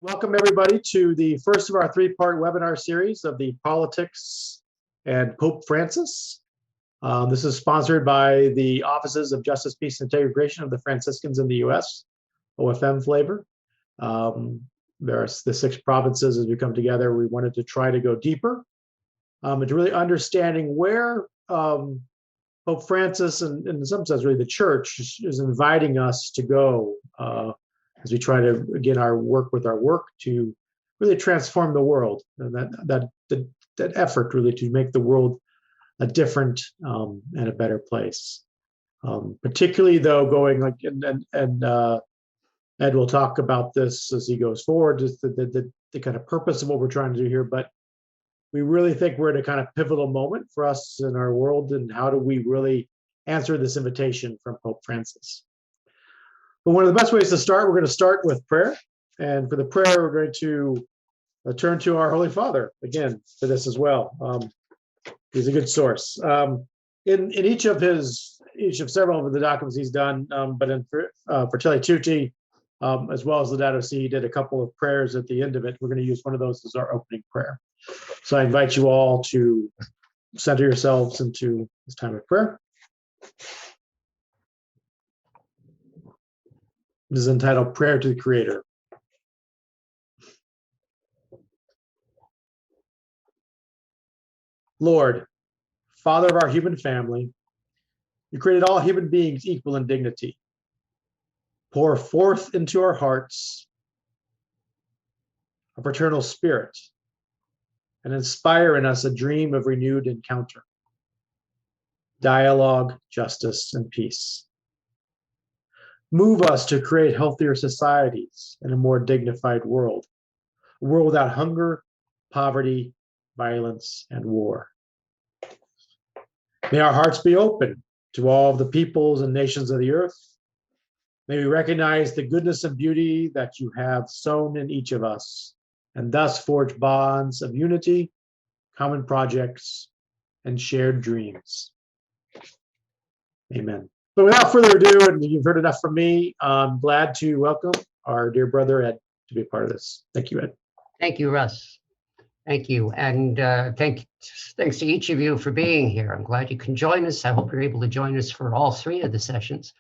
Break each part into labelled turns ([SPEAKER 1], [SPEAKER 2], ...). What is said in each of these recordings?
[SPEAKER 1] Welcome everybody to the first of our three-part webinar series of the Politics and Pope Francis. This is sponsored by the Offices of Justice, Peace, and Integration of the Franciscans in the U.S., OFM flavor. There are the 6 provinces as we come together. We wanted to try to go deeper into really understanding where Pope Francis, and in some sense really the church, is inviting us to go as we try to, again, our work to really transform the world, and that effort really to make the world a different and a better place. Particularly though, going like, and Ed will talk about this as he goes forward, just the kind of purpose of what we're trying to do here, but we really think we're at a kind of pivotal moment for us in our world, and how do we really answer this invitation from Pope Francis. But one of the best ways to start, we're going to start with prayer. And for the prayer, we're going to turn to our Holy Father, again, for this as well. He's a good source. In each of several of the documents he's done, but in Fratelli Tutti, as well as Laudato Si, he did a couple of prayers at the end of it. We're going to use one of those as our opening prayer. So I invite you all to center yourselves into this time of prayer. This is entitled Prayer to the Creator. Lord, Father of our human family, you created all human beings equal in dignity. Pour forth into our hearts a fraternal spirit and inspire in us a dream of renewed encounter, dialogue, justice, and peace. Move us to create healthier societies and a more dignified world, a world without hunger, poverty, violence, and war. May our hearts be open to all of the peoples and nations of the earth. May we recognize the goodness and beauty that you have sown in each of us, and thus forge bonds of unity, common projects, and shared dreams. Amen. But without further ado, and you've heard enough from me, I'm glad to welcome our dear brother Ed to be a part of this. Thank you, Ed.
[SPEAKER 2] Thank you, Russ. Thank you. And thanks to each of you for being here. I'm glad you can join us. I hope you're able to join us for all 3 of the sessions.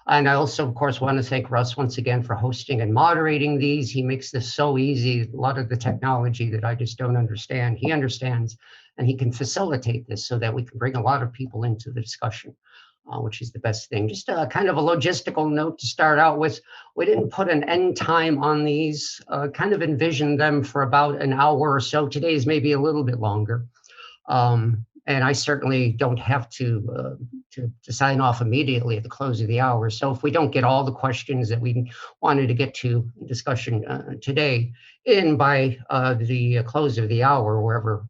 [SPEAKER 2] And I also, of course, want to thank Russ once again for hosting and moderating these. He makes this so easy. A lot of the technology that I just don't understand, he understands, and he can facilitate this so that we can bring a lot of people into the discussion. Which is the best thing. Just kind of a logistical note to start out with. We didn't put an end time on these, kind of envisioned them for about an hour or so. Today's maybe a little bit longer. And I certainly don't have to sign off immediately at the close of the hour. So if we don't get all the questions that we wanted to get to in discussion today in by the close of the hour,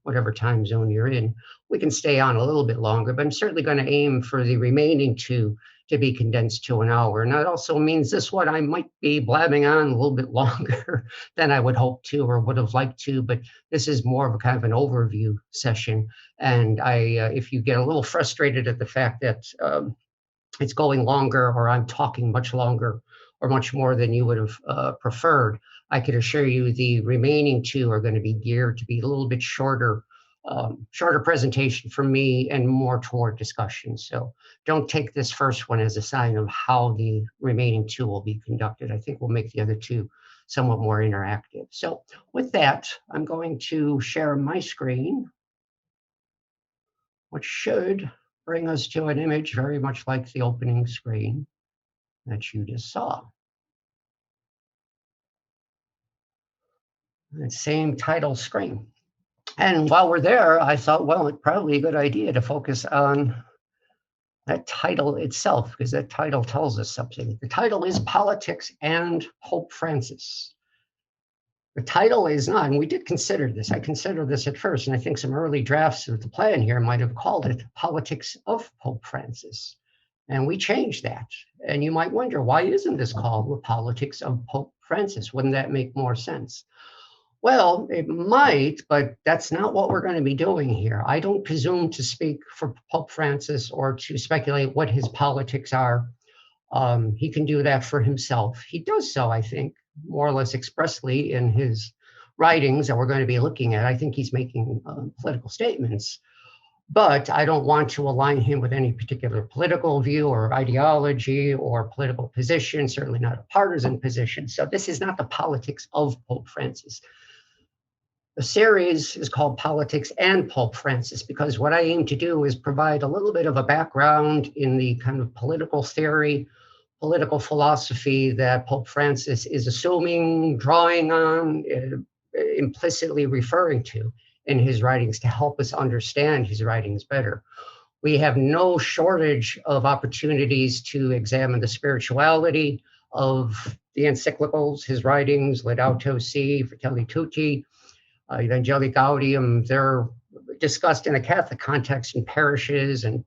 [SPEAKER 2] whatever time zone you're in, we can stay on a little bit longer, but I'm certainly going to aim for the remaining 2 to be condensed to an hour. And that also means this one, I might be blabbing on a little bit longer than I would hope to or would have liked to, but this is more of a kind of an overview session. And if you get a little frustrated at the fact that it's going longer, or I'm talking much longer or much more than you would have preferred, I can assure you the remaining 2 are going to be geared to be a little bit shorter presentation from me and more toward discussion. So don't take this first one as a sign of how the remaining 2 will be conducted. I think we'll make the other 2 somewhat more interactive. So with that, I'm going to share my screen, which should bring us to an image very much like the opening screen that you just saw. That same title screen. And while we're there, I thought, well, it's probably a good idea to focus on that title itself, because that title tells us something. The title is Politics and Pope Francis. The title is not, and we did consider this. I considered this at first, and I think some early drafts of the plan here might have called it Politics of Pope Francis. And we changed that. And you might wonder, why isn't this called the Politics of Pope Francis? Wouldn't that make more sense? Well, it might, but that's not what we're going to be doing here. I don't presume to speak for Pope Francis or to speculate what his politics are. He can do that for himself. He does so, I think, more or less expressly in his writings that we're going to be looking at. I think he's making political statements, but I don't want to align him with any particular political view or ideology or political position, certainly not a partisan position. So this is not the politics of Pope Francis. The series is called Politics and Pope Francis because what I aim to do is provide a little bit of a background in the kind of political theory, political philosophy that Pope Francis is assuming, drawing on, implicitly referring to in his writings to help us understand his writings better. We have no shortage of opportunities to examine the spirituality of the encyclicals, his writings, Laudato Si, Fratelli Tutti, Evangelii Gaudium. They're discussed in a Catholic context in parishes and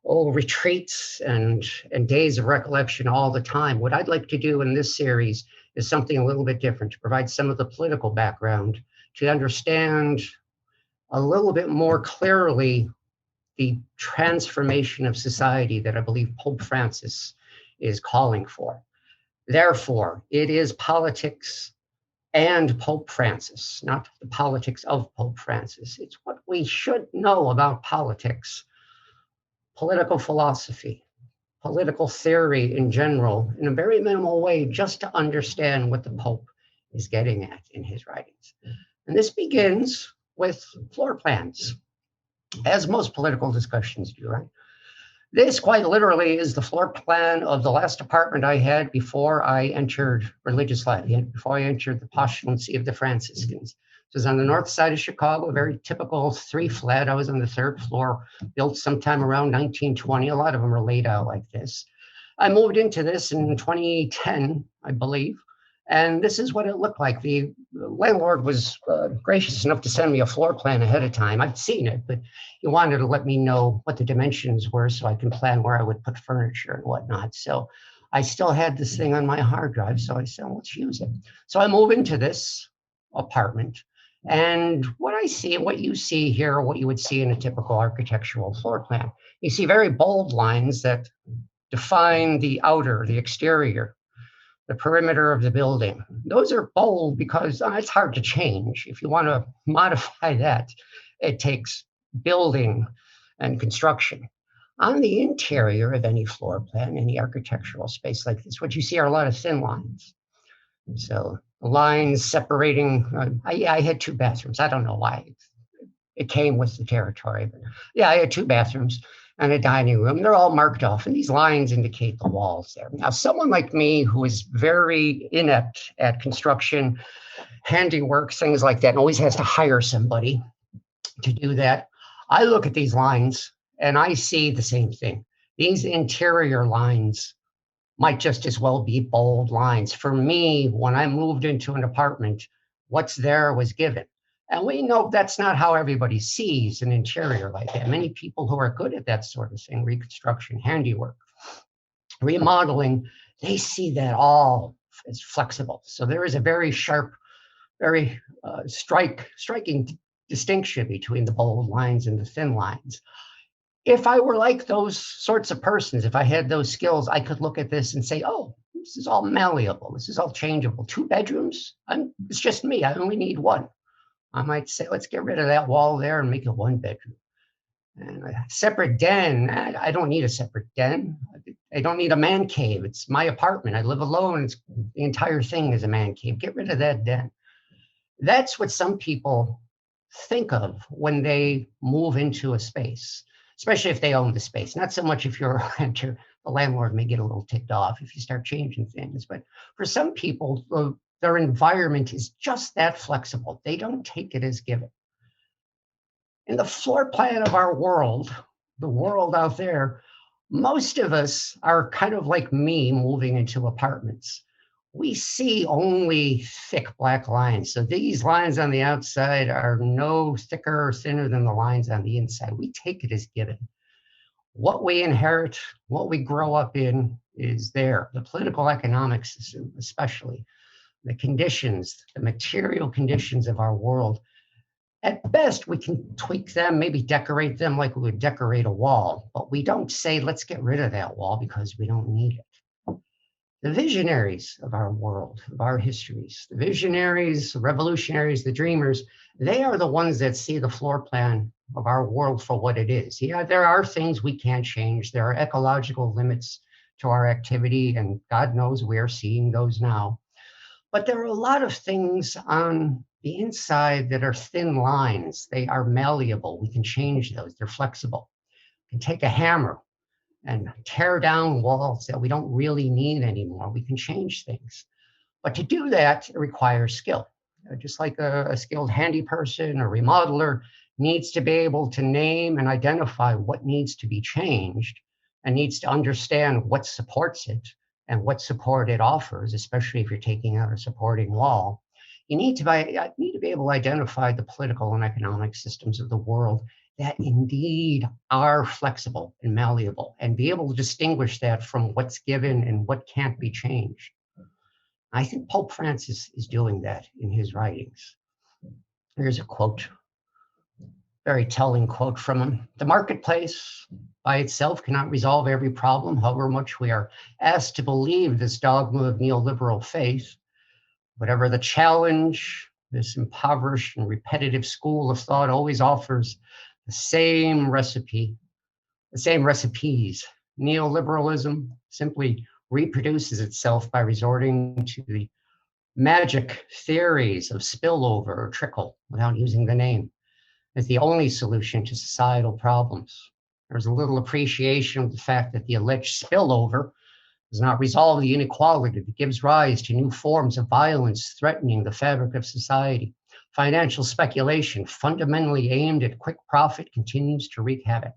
[SPEAKER 2] retreats and days of recollection all the time. What I'd like to do in this series is something a little bit different, to provide some of the political background, to understand a little bit more clearly the transformation of society that I believe Pope Francis is calling for. Therefore, it is politics and Pope Francis, not the politics of Pope Francis. It's what we should know about politics, political philosophy, political theory in general, in a very minimal way, just to understand what the Pope is getting at in his writings. And this begins with floor plans, as most political discussions do, right? This quite literally is the floor plan of the last apartment I had before I entered religious life, before I entered the postulancy of the Franciscans. It was on the north side of Chicago, a very typical 3-flat. I was on the 3rd floor, built sometime around 1920. A lot of them are laid out like this. I moved into this in 2010, I believe, and this is what it looked like. The landlord was gracious enough to send me a floor plan ahead of time. I'd seen it, but he wanted to let me know what the dimensions were so I can plan where I would put furniture and whatnot. So I still had this thing on my hard drive, so I said, let's use it. So I move into this apartment, and what I see, what you see here, what you would see in a typical architectural floor plan, you see very bold lines that define the outer, the exterior, the perimeter of the building. Those are bold because it's hard to change. If you want to modify that, it takes building and construction. On the interior of any floor plan, any architectural space like this, what you see are a lot of thin lines. So lines separating, I had 2 bathrooms. I don't know why. It came with the territory, but yeah, I had 2 bathrooms and a dining room. They're all marked off, and these lines indicate the walls there. Now, someone like me who is very inept at construction, handiwork, things like that, and always has to hire somebody to do that, I look at these lines and I see the same thing. These interior lines might just as well be bold lines. For me, when I moved into an apartment, what's there was given. And we know that's not how everybody sees an interior like that. Many people who are good at that sort of thing, reconstruction, handiwork, remodeling, they see that all as flexible. So there is a very sharp, very striking distinction between the bold lines and the thin lines. If I were like those sorts of persons, if I had those skills, I could look at this and say, oh, this is all malleable. This is all changeable. 2 bedrooms, it's just me. I only need 1. I might say, let's get rid of that wall there and make it 1 bedroom. And a separate den, I don't need a separate den. I don't need a man cave. It's my apartment. I live alone. The entire thing is a man cave. Get rid of that den. That's what some people think of when they move into a space, especially if they own the space. Not so much if you're a renter. The landlord may get a little ticked off if you start changing things. But for some people, their environment is just that flexible. They don't take it as given. In the floor plan of our world, the world out there, most of us are kind of like me moving into apartments. We see only thick black lines. So these lines on the outside are no thicker or thinner than the lines on the inside. We take it as given. What we inherit, what we grow up in is there. The political economic system, especially, the conditions, the material conditions of our world. At best, we can tweak them, maybe decorate them like we would decorate a wall, but we don't say, let's get rid of that wall because we don't need it. the visionaries of our world, of our histories, the visionaries, the revolutionaries, the dreamers, they are the ones that see the floor plan of our world for what it is. Yeah, there are things we can't change. There are ecological limits to our activity, and God knows we're seeing those now. But there are a lot of things on the inside that are thin lines. They are malleable. We can change those. They're flexible. We can take a hammer and tear down walls that we don't really need anymore. We can change things. But to do that, it requires skill. Just like a skilled handy person or remodeler needs to be able to name and identify what needs to be changed and needs to understand what supports it and what support it offers, especially if you're taking out a supporting wall. You need to be able to identify the political and economic systems of the world that indeed are flexible and malleable, and be able to distinguish that from what's given and what can't be changed. I think Pope Francis is doing that in his writings. Here's a quote, very telling quote from him. The marketplace by itself cannot resolve every problem, however much we are asked to believe this dogma of neoliberal faith. Whatever the challenge, this impoverished and repetitive school of thought always offers the same recipe, the same recipes. Neoliberalism simply reproduces itself by resorting to the magic theories of spillover or trickle without using the name as the only solution to societal problems. There's a little appreciation of the fact that the alleged spillover does not resolve the inequality that gives rise to new forms of violence threatening the fabric of society. Financial speculation, fundamentally aimed at quick profit, continues to wreak havoc.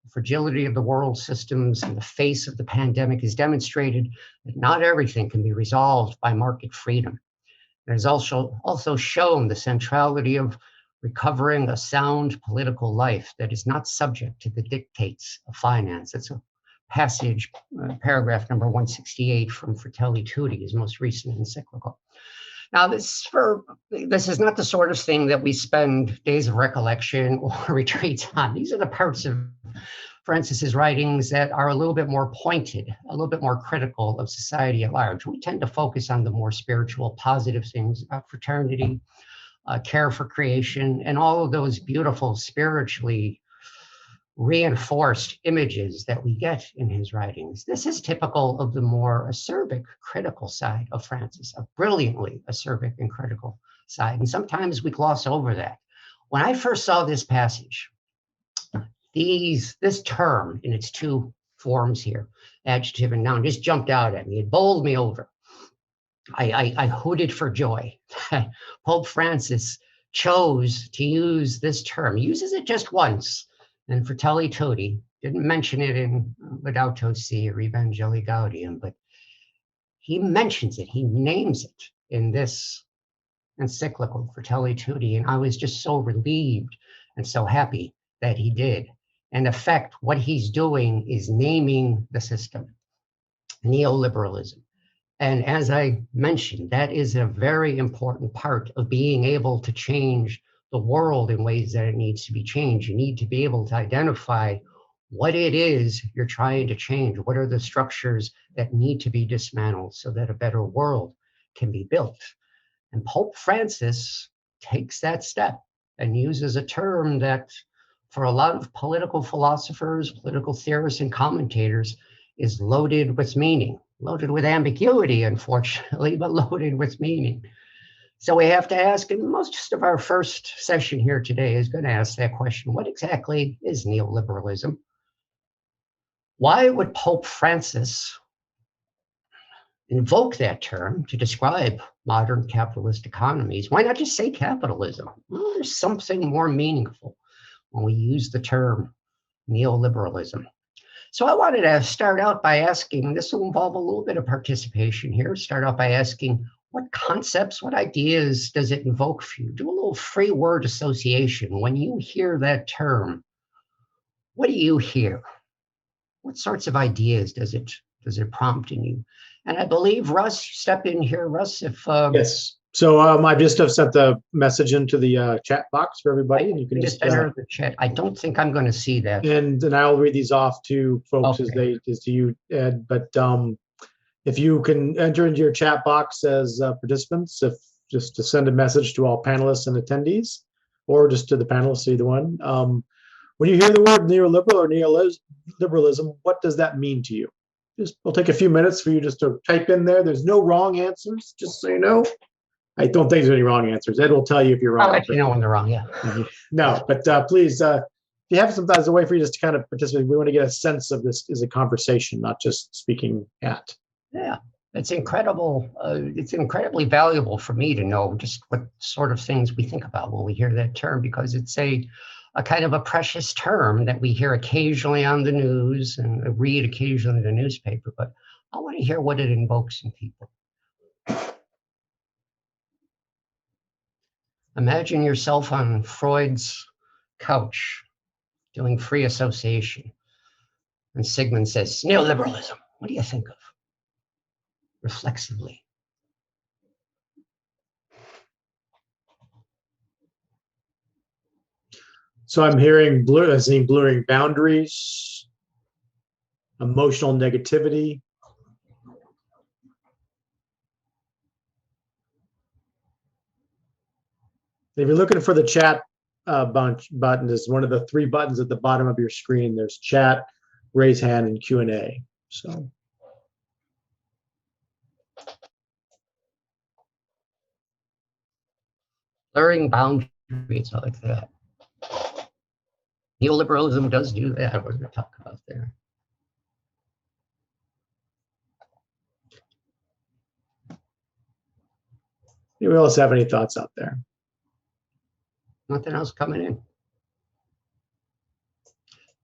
[SPEAKER 2] The fragility of the world systems in the face of the pandemic has demonstrated that not everything can be resolved by market freedom. It has also shown the centrality of recovering a sound political life that is not subject to the dictates of finance. It's a passage, paragraph number 168 from Fratelli Tutti, his most recent encyclical. Now, this is not the sort of thing that we spend days of recollection or retreats on. These are the parts of Francis's writings that are a little bit more pointed, a little bit more critical of society at large. We tend to focus on the more spiritual, positive things about fraternity, care for creation, and all of those beautiful, spiritually reinforced images that we get in his writings. This is typical of the more acerbic, critical side of Francis, a brilliantly acerbic and critical side. And sometimes we gloss over that. When I first saw this passage, this term in its two forms here, adjective and noun, just jumped out at me. It bowled me over. I hooted for joy. Pope Francis chose to use this term. He uses it just once. And Fratelli Tutti didn't mention it in Laudato Si or Evangelii Gaudium, but he mentions it, he names it in this encyclical, Fratelli Tutti, and I was just so relieved and so happy that he did. In effect, what he's doing is naming the system, neoliberalism. And as I mentioned, that is a very important part of being able to change the world in ways that it needs to be changed. You need to be able to identify what it is you're trying to change. What are the structures that need to be dismantled so that a better world can be built? And Pope Francis takes that step and uses a term that for a lot of political philosophers, political theorists, and commentators is loaded with meaning, loaded with ambiguity, unfortunately, but loaded with meaning. So we have to ask, and most of our first session here today is going to ask that question: what exactly is neoliberalism? Why would Pope Francis invoke that term to describe modern capitalist economies? Why not just say capitalism? Well, there's something more meaningful when we use the term neoliberalism. So I wanted to start out by asking, this will involve a little bit of participation here, start out by asking, what concepts, what ideas does it invoke for you? Do a little free word association. When you hear that term, what do you hear? What sorts of ideas does it prompt in you? And I believe, Russ, step in here, Russ, if...
[SPEAKER 1] Yes. So I just have sent the message into the chat box for everybody, and you can just
[SPEAKER 2] enter the chat. I don't think I'm going to see that.
[SPEAKER 1] And I'll read these off to folks
[SPEAKER 2] Okay.
[SPEAKER 1] as to you, Ed. But If you can enter into your chat box as participants, if just to send a message to all panelists and attendees, or just to the panelists, either one. When you hear the word neoliberal or neoliberalism, what does that mean to you? We'll take a few minutes for you just to type in there. There's no wrong answers, just so you know. I don't think there's any wrong answers. Ed will tell you if you're wrong.
[SPEAKER 2] I'll let you know when they're wrong, yeah.
[SPEAKER 1] No, but please, if you have some thoughts, a way for you just to kind of participate. We want to get a sense of this as a conversation, not just speaking at.
[SPEAKER 2] Yeah, it's incredible. It's incredibly valuable for me to know just what sort of things we think about when we hear that term, because it's a kind of a precious term that we hear occasionally on the news and read occasionally in the newspaper, but I want to hear what it invokes in people. Imagine yourself on Freud's couch doing free association, and Sigmund says, neoliberalism, what do you think of? Reflexively.
[SPEAKER 1] So I'm hearing blurring boundaries, emotional negativity. If you're looking for the chat button, is one of the 3 buttons at the bottom of your screen. There's chat, raise hand, and Q&A. So.
[SPEAKER 2] Blurring boundaries, I like that. Neoliberalism does do that. We're going to talk about there.
[SPEAKER 1] Anyone else have any thoughts out there?
[SPEAKER 2] Nothing else coming in.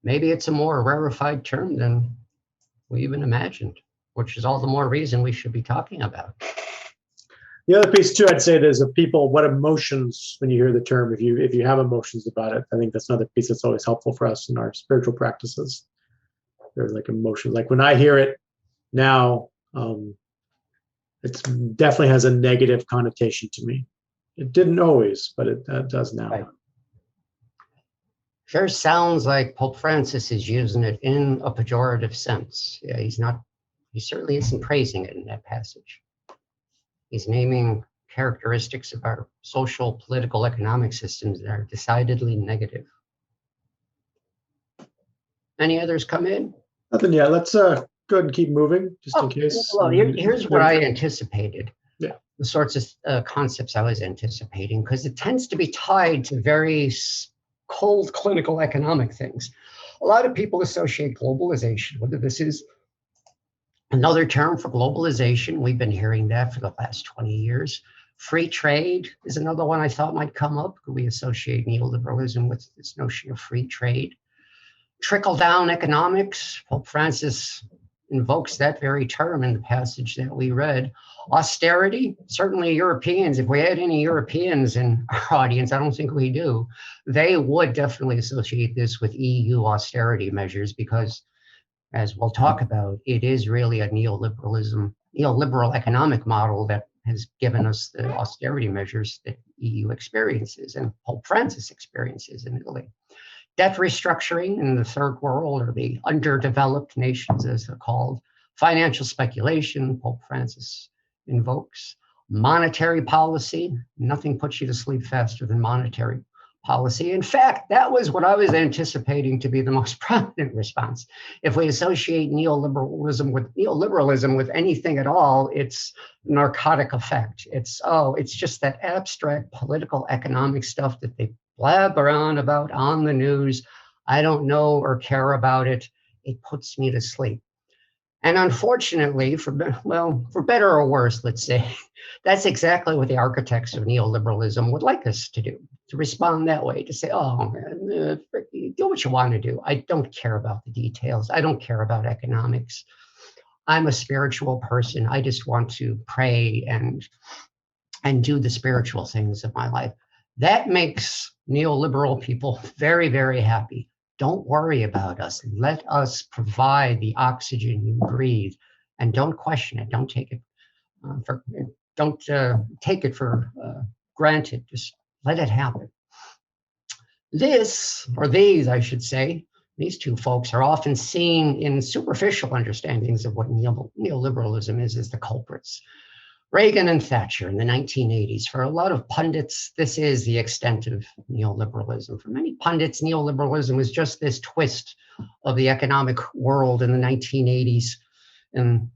[SPEAKER 2] Maybe it's a more rarefied term than we even imagined, which is all the more reason we should be talking about.
[SPEAKER 1] The other piece too, I'd say there's what emotions, when you hear the term, if you have emotions about it, I think that's another piece that's always helpful for us in our spiritual practices. There's like emotions. Like when I hear it now, it definitely has a negative connotation to me. It didn't always, but it does now.
[SPEAKER 2] Right. Sure sounds like Pope Francis is using it in a pejorative sense. Yeah, he certainly isn't praising it in that passage. He's naming characteristics of our social, political, economic systems that are decidedly negative. Any others come in?
[SPEAKER 1] Nothing yet. Let's go ahead and keep moving, just in case.
[SPEAKER 2] Well, here's what I anticipated.
[SPEAKER 1] Yeah.
[SPEAKER 2] The sorts of concepts I was anticipating, because it tends to be tied to very cold clinical economic things. A lot of people associate globalization, whether this is another term for globalization. We've been hearing that for the last 20 years. Free trade is another one I thought might come up. We associate neoliberalism with this notion of free trade. Trickle-down economics, Pope Francis invokes that very term in the passage that we read. Austerity, certainly Europeans, if we had any Europeans in our audience, I don't think we do, they would definitely associate this with EU austerity measures, because as we'll talk about, it is really a neoliberal economic model that has given us the austerity measures that EU experiences and Pope Francis experiences in Italy. Debt restructuring in the third world, or the underdeveloped nations as they're called. Financial speculation, Pope Francis invokes. Monetary policy, nothing puts you to sleep faster than monetary policy. In fact, that was what I was anticipating to be the most prominent response. If we associate neoliberalism with anything at all, it's narcotic effect. It's just that abstract political economic stuff that they blab around about on the news. I don't know or care about it. It puts me to sleep. And unfortunately, for better or worse, let's say, that's exactly what the architects of neoliberalism would like us to do, to respond that way, to say, oh, man, do what you want to do. I don't care about the details. I don't care about economics. I'm a spiritual person. I just want to pray and do the spiritual things of my life. That makes neoliberal people very, very happy. Don't worry about us. Let us provide the oxygen you breathe, and don't question it. Don't take it for granted. Just let it happen. These, I should say, these two folks are often seen in superficial understandings of what neoliberalism is as the culprits. Reagan and Thatcher in the 1980s. For a lot of pundits, this is the extent of neoliberalism. For many pundits, neoliberalism was just this twist of the economic world in the 1980s and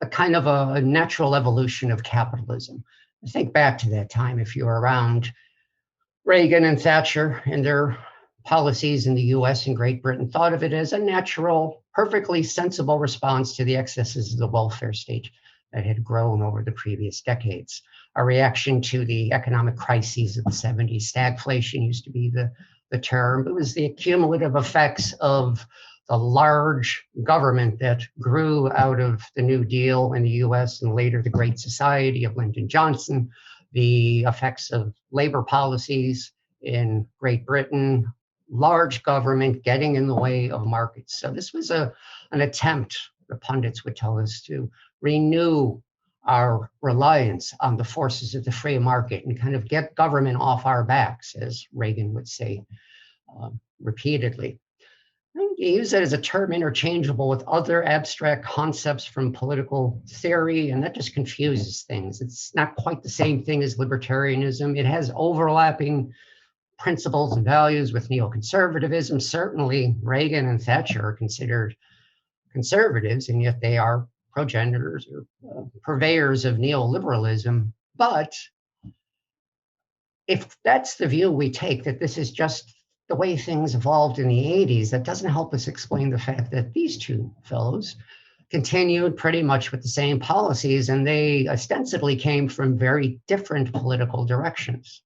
[SPEAKER 2] a kind of a natural evolution of capitalism. Think back to that time if you were around. Reagan and Thatcher and their policies in the US and Great Britain thought of it as a natural, perfectly sensible response to the excesses of the welfare state that had grown over the previous decades. A reaction to the economic crises of the 70s. Stagflation used to be the term. It was the cumulative effects of the large government that grew out of the New Deal in the US and later the Great Society of Lyndon Johnson, the effects of labor policies in Great Britain, large government getting in the way of markets. So this was an attempt, the pundits would tell us, to renew our reliance on the forces of the free market and kind of get government off our backs, as Reagan would say repeatedly. You use it as a term interchangeable with other abstract concepts from political theory, and that just confuses things. It's not quite the same thing as libertarianism. It has overlapping principles and values with neoconservatism. Certainly, Reagan and Thatcher are considered conservatives, and yet they are progenitors or purveyors of neoliberalism. But if that's the view we take, that this is just the way things evolved in the 80s, that doesn't help us explain the fact that these two fellows continued pretty much with the same policies, and they ostensibly came from very different political directions.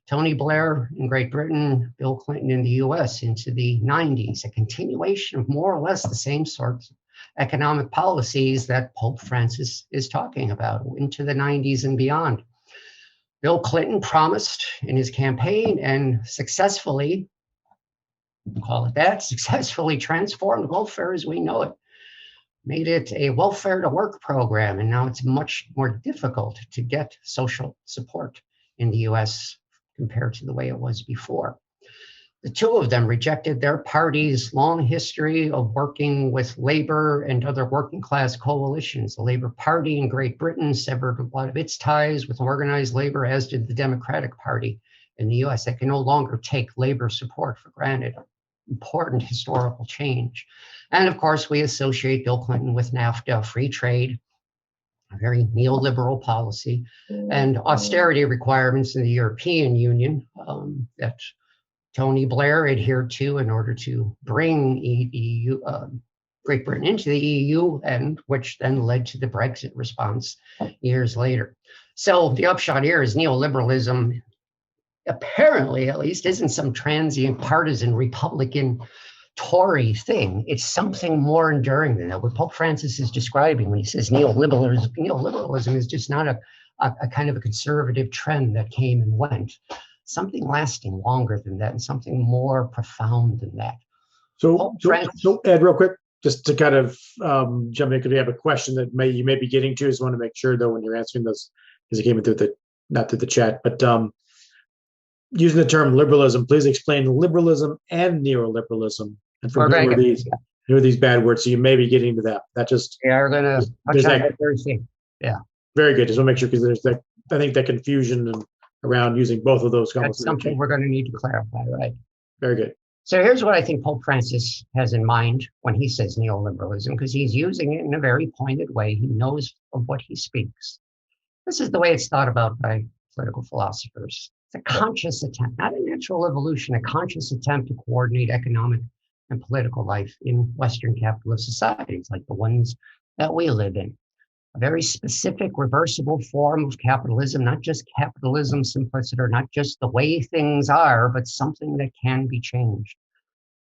[SPEAKER 2] Tony Blair in Great Britain, Bill Clinton in the US into the 90s, a continuation of more or less the same sorts of economic policies that Pope Francis is talking about into the 90s and beyond. Bill Clinton promised in his campaign and successfully, call it that, successfully transformed welfare as we know it, made it a welfare to work program, and now it's much more difficult to get social support in the US compared to the way it was before. The two of them rejected their party's long history of working with labor and other working class coalitions. The Labour Party in Great Britain severed a lot of its ties with organized labor, as did the Democratic Party in the US. They can no longer take labor support for granted. Important historical change. And of course, we associate Bill Clinton with NAFTA, free trade, a very neoliberal policy, and austerity requirements in the European Union that Tony Blair adhered to in order to bring Great Britain into the EU, and which then led to the Brexit response years later. So the upshot here is neoliberalism, apparently at least, isn't some transient partisan Republican Tory thing. It's something more enduring than that. What Pope Francis is describing when he says neoliberalism is just not a kind of a conservative trend that came and went. Something lasting longer than that and something more profound than that.
[SPEAKER 1] So Ed, real quick, just to kind of jump in, because we have a question that you may be getting to. I just want to make sure, though, when you're answering this, because it came in through not through the chat, but using the term liberalism, please explain liberalism and neoliberalism, and from who are these bad words. So you may be getting to that. That just
[SPEAKER 2] are going to touch on that Thursday. Yeah,
[SPEAKER 1] very good. Just want to make sure, because there's that, I think, that confusion around using both of those.
[SPEAKER 2] That's something we're going to need to clarify, right?
[SPEAKER 1] Very good.
[SPEAKER 2] So here's what I think Pope Francis has in mind when he says neoliberalism, because he's using it in a very pointed way. He knows of what he speaks. This is the way it's thought about by political philosophers. It's a conscious attempt, not a natural evolution, a conscious attempt to coordinate economic and political life in Western capitalist societies like the ones that we live in. A very specific, reversible form of capitalism, not just capitalism simpliciter, not just the way things are, but something that can be changed.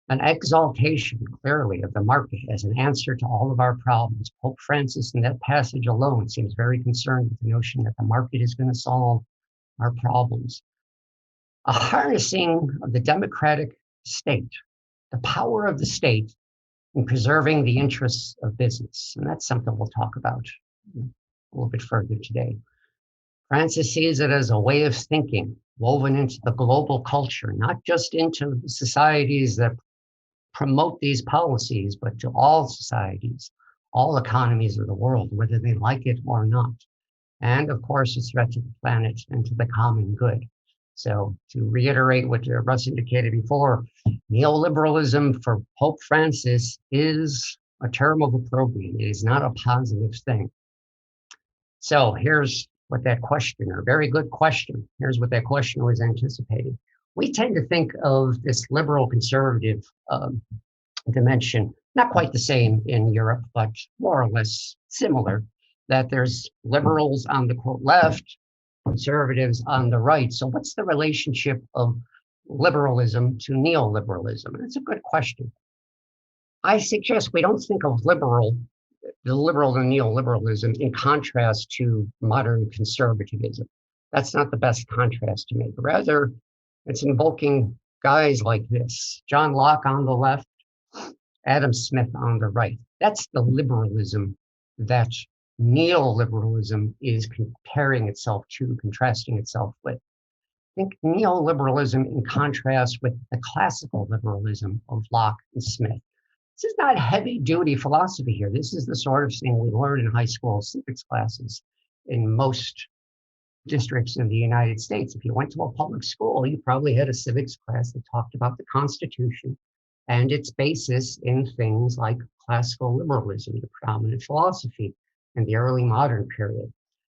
[SPEAKER 2] An exaltation, clearly, of the market as an answer to all of our problems. Pope Francis, in that passage alone, seems very concerned with the notion that the market is going to solve our problems. A harnessing of the democratic state, the power of the state in preserving the interests of business. And that's something we'll talk about a little bit further today. Francis sees it as a way of thinking woven into the global culture, not just into the societies that promote these policies, but to all societies, all economies of the world, whether they like it or not. And of course, a threat to the planet and to the common good. So to reiterate what Russ indicated before, neoliberalism for Pope Francis is a term of opprobrium. It is not a positive thing. So here's what that questioner, very good question. Here's what that questioner was anticipating. We tend to think of this liberal conservative dimension, not quite the same in Europe, but more or less similar, that there's liberals on the quote left, conservatives on the right. So what's the relationship of liberalism to neoliberalism? And it's a good question. I suggest we don't think of the liberal and neoliberalism in contrast to modern conservatism. That's not the best contrast to make. Rather, it's invoking guys like this, John Locke on the left, Adam Smith on the right. That's the liberalism that neoliberalism is comparing itself to, contrasting itself with. Think neoliberalism in contrast with the classical liberalism of Locke and Smith. This is not heavy-duty philosophy here. This is the sort of thing we learn in high school civics classes in most districts in the United States. If you went to a public school, you probably had a civics class that talked about the Constitution and its basis in things like classical liberalism, the predominant philosophy in the early modern period.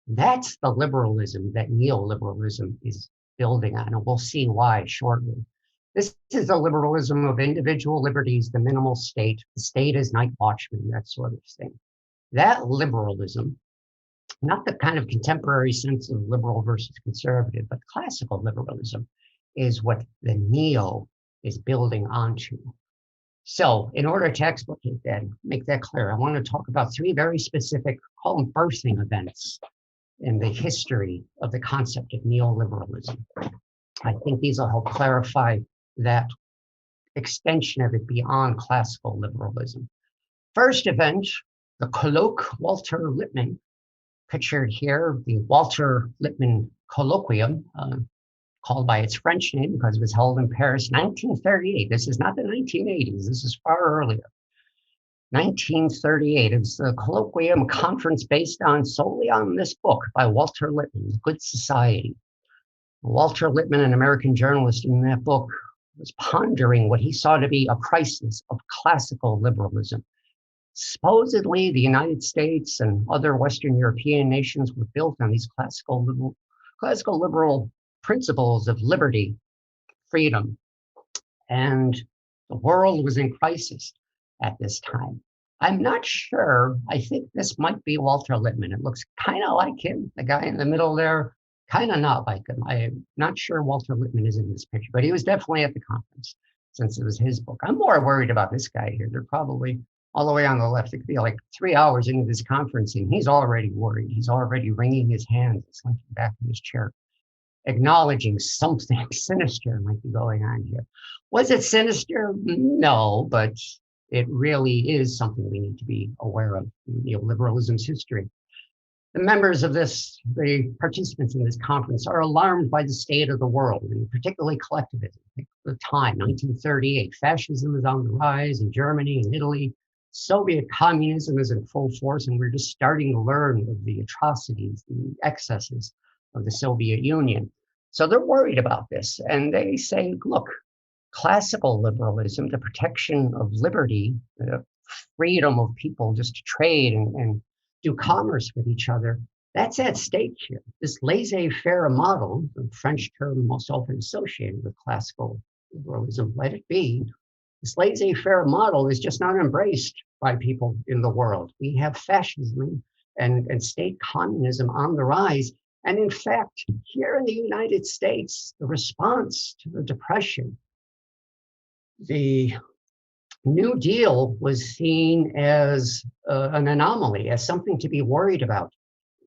[SPEAKER 2] That's the liberalism that neoliberalism is building on, and we'll see why shortly. This is a liberalism of individual liberties, the minimal state, the state as night watchman, that sort of thing. That liberalism, not the kind of contemporary sense of liberal versus conservative, but classical liberalism, is what the neo is building onto. So in order to explicate that, make that clear, I want to talk about three very specific, call them birthing events in the history of the concept of neoliberalism. I think these will help clarify that extension of it beyond classical liberalism. First event, the colloque Walter Lippmann, pictured here, the Walter Lippmann Colloquium, called by its French name because it was held in Paris, 1938. This is not the 1980s, this is far earlier. 1938, it was a colloquium conference based solely on this book by Walter Lippmann, Good Society. Walter Lippmann, an American journalist in that book, was pondering what he saw to be a crisis of classical liberalism. Supposedly, the United States and other Western European nations were built on these classical liberal principles of liberty, freedom, and the world was in crisis at this time. I'm not sure. I think this might be Walter Lippmann. It looks kind of like him, the guy in the middle there, kind of not like him. I'm not sure Walter Lippmann is in this picture, but he was definitely at the conference since it was his book. I'm more worried about this guy here. They're probably all the way on the left. It could be like 3 hours into this conference and he's already worried. He's already wringing his hands, slinking back in his chair, acknowledging something sinister might be going on here. Was it sinister? No, but it really is something we need to be aware of in neoliberalism's history. The members of the participants in this conference are alarmed by the state of the world, and particularly collectivism. At the time, 1938, fascism is on the rise in Germany and Italy. Soviet communism is in full force, and we're just starting to learn of the atrocities, the excesses of the Soviet Union. So they're worried about this, and they say, look, classical liberalism, the protection of liberty, the freedom of people just to trade and do commerce with each other, that's at stake here. This laissez-faire model, the French term most often associated with classical liberalism, let it be, this laissez-faire model is just not embraced by people in the world. We have fascism and state communism on the rise. And in fact, here in the United States, the response to the Depression, the New Deal was seen as an anomaly, as something to be worried about.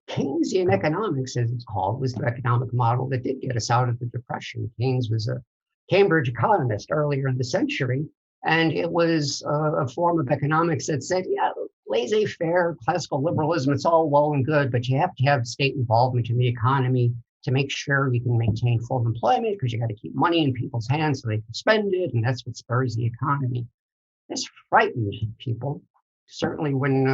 [SPEAKER 2] Keynesian economics, as it's called, was the economic model that did get us out of the Depression. Keynes was a Cambridge economist earlier in the century, and it was a form of economics that said, yeah, laissez-faire, classical liberalism, it's all well and good, but you have to have state involvement in the economy to make sure you can maintain full employment because you got to keep money in people's hands so they can spend it, and that's what spurs the economy. This frightened people, certainly when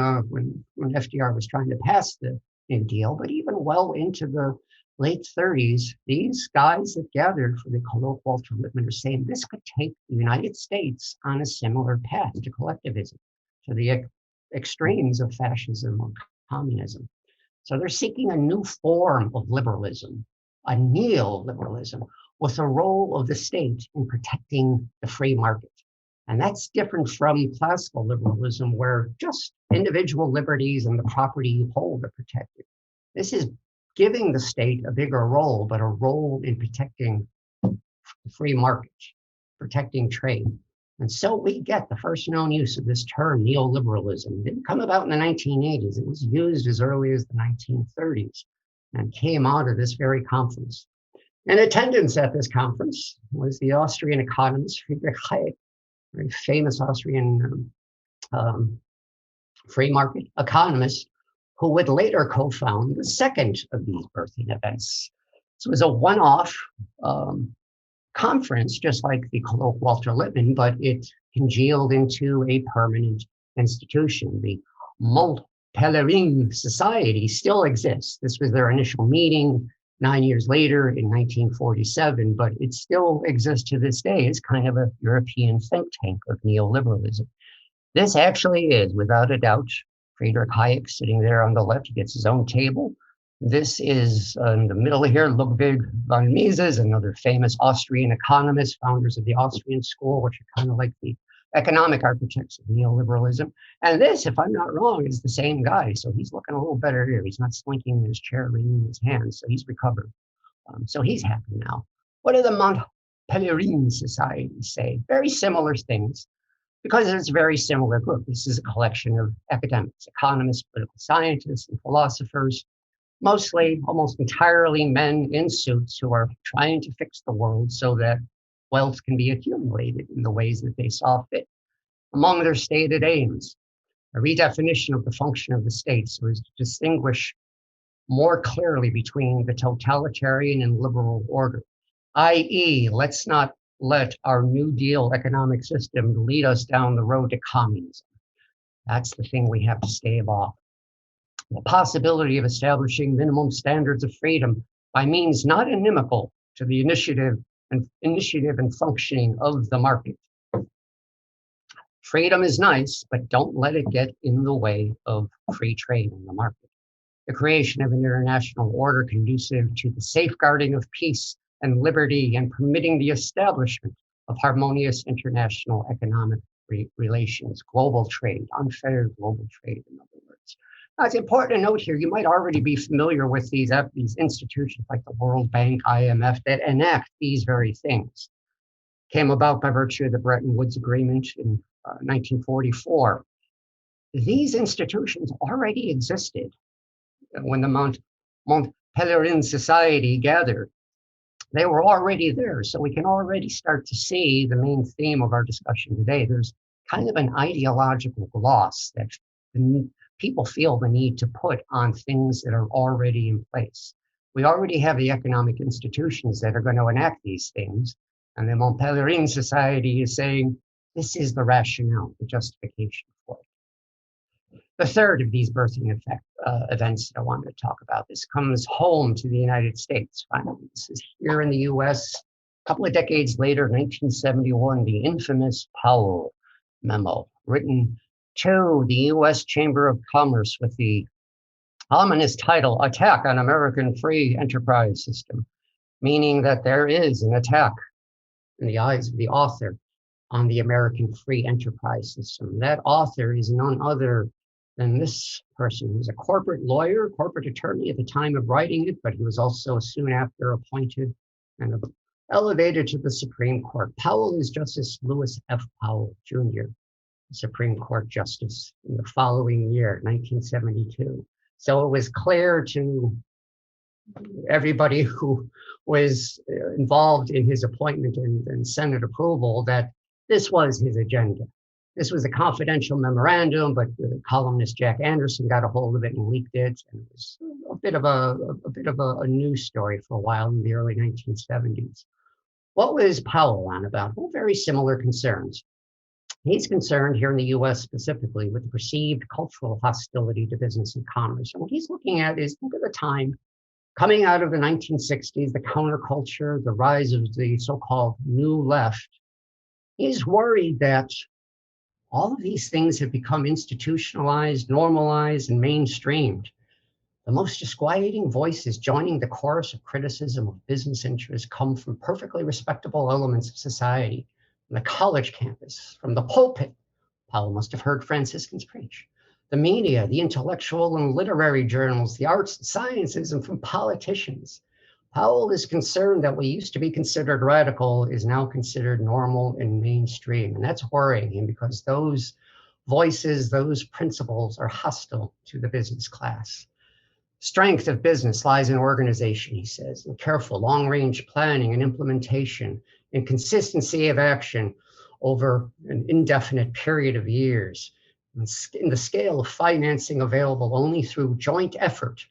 [SPEAKER 2] FDR was trying to pass the New Deal, but even well into the late 30s, these guys that gathered for the colloquial to Lippmann are saying this could take the United States on a similar path to collectivism, to the extremes of fascism or communism. So they're seeking a new form of liberalism, a neoliberalism, with a role of the state in protecting the free market. And that's different from classical liberalism, where just individual liberties and the property you hold are protected. This is giving the state a bigger role, but a role in protecting the free market, protecting trade. And so we get the first known use of this term, neoliberalism. It didn't come about in the 1980s. It was used as early as the 1930s and came out of this very conference. In attendance at this conference was the Austrian economist Friedrich Hayek, very famous Austrian free market economist, who would later co-found the second of these birthing events. So it was a one-off conference, just like the colloquial Walter Lippmann, but it congealed into a permanent institution. The Montpellier Society still exists. This was their initial meeting 9 years later in 1947, but it still exists to this day as kind of a European think tank of neoliberalism. This actually is, without a doubt, Friedrich Hayek sitting there on the left. He gets his own table. This is in the middle here, Ludwig von Mises, another famous Austrian economist, founders of the Austrian school, which are kind of like the economic architects of neoliberalism. And this, if I'm not wrong, is the same guy. So he's looking a little better here. He's not slinking in his chair, wringing his hands. So he's recovered. So he's happy now. What do the Montpellier societies say? Very similar things, because it's a very similar group. This is a collection of academics, economists, political scientists, and philosophers, mostly, almost entirely men in suits who are trying to fix the world so that wealth can be accumulated in the ways that they saw fit. Among their stated aims, a redefinition of the function of the state so as to distinguish more clearly between the totalitarian and liberal order, i.e., let's not let our New Deal economic system lead us down the road to communism. That's the thing we have to stave off. The possibility of establishing minimum standards of freedom by means not inimical to the initiative and functioning of the market. Freedom is nice, but don't let it get in the way of free trade in the market. The creation of an international order conducive to the safeguarding of peace and liberty and permitting the establishment of harmonious international economic relations, global trade, unfettered global trade, in other words. Now, it's important to note here, you might already be familiar with these institutions like the World Bank, IMF, that enact these very things. Came about by virtue of the Bretton Woods Agreement in 1944. These institutions already existed when the Montpellier Society gathered. They were already there, so we can already start to see the main theme of our discussion today. There's kind of an ideological gloss that people feel the need to put on things that are already in place. We already have the economic institutions that are going to enact these things, and the Montpellier Society is saying this is the rationale, the justification for it. The third of these birthing events that I wanted to talk about, this comes home to the United States. Finally, this is here in the US. A couple of decades later, 1971, the infamous Powell memo, written to the US Chamber of Commerce with the ominous title, Attack on American Free Enterprise System, meaning that there is an attack in the eyes of the author on the American free enterprise system. That author is none other than this person, who's a corporate lawyer, corporate attorney at the time of writing it, but he was also soon after appointed and elevated to the Supreme Court. Powell is Justice Lewis F. Powell, Jr., Supreme Court Justice in the following year, 1972. So it was clear to everybody who was involved in his appointment and Senate approval that this was his agenda. This was a confidential memorandum, but the columnist Jack Anderson got a hold of it and leaked it. And it was a bit of a news story for a while in the early 1970s. What was Powell on about? Well, very similar concerns. He's concerned here in the US specifically with the perceived cultural hostility to business and commerce. And what he's looking at is, think of the time coming out of the 1960s, the counterculture, the rise of the so-called new left. He's worried that all of these things have become institutionalized, normalized, and mainstreamed. The most disquieting voices joining the chorus of criticism of business interests come from perfectly respectable elements of society, from the college campus, from the pulpit. Powell must have heard Franciscans preach. The media, the intellectual and literary journals, the arts and sciences, and from politicians. Powell is concerned that what used to be considered radical is now considered normal and mainstream. And that's worrying him because those voices, those principles are hostile to the business class. Strength of business lies in organization, he says, in careful long-range planning and implementation, and consistency of action over an indefinite period of years, in the scale of financing available only through joint effort,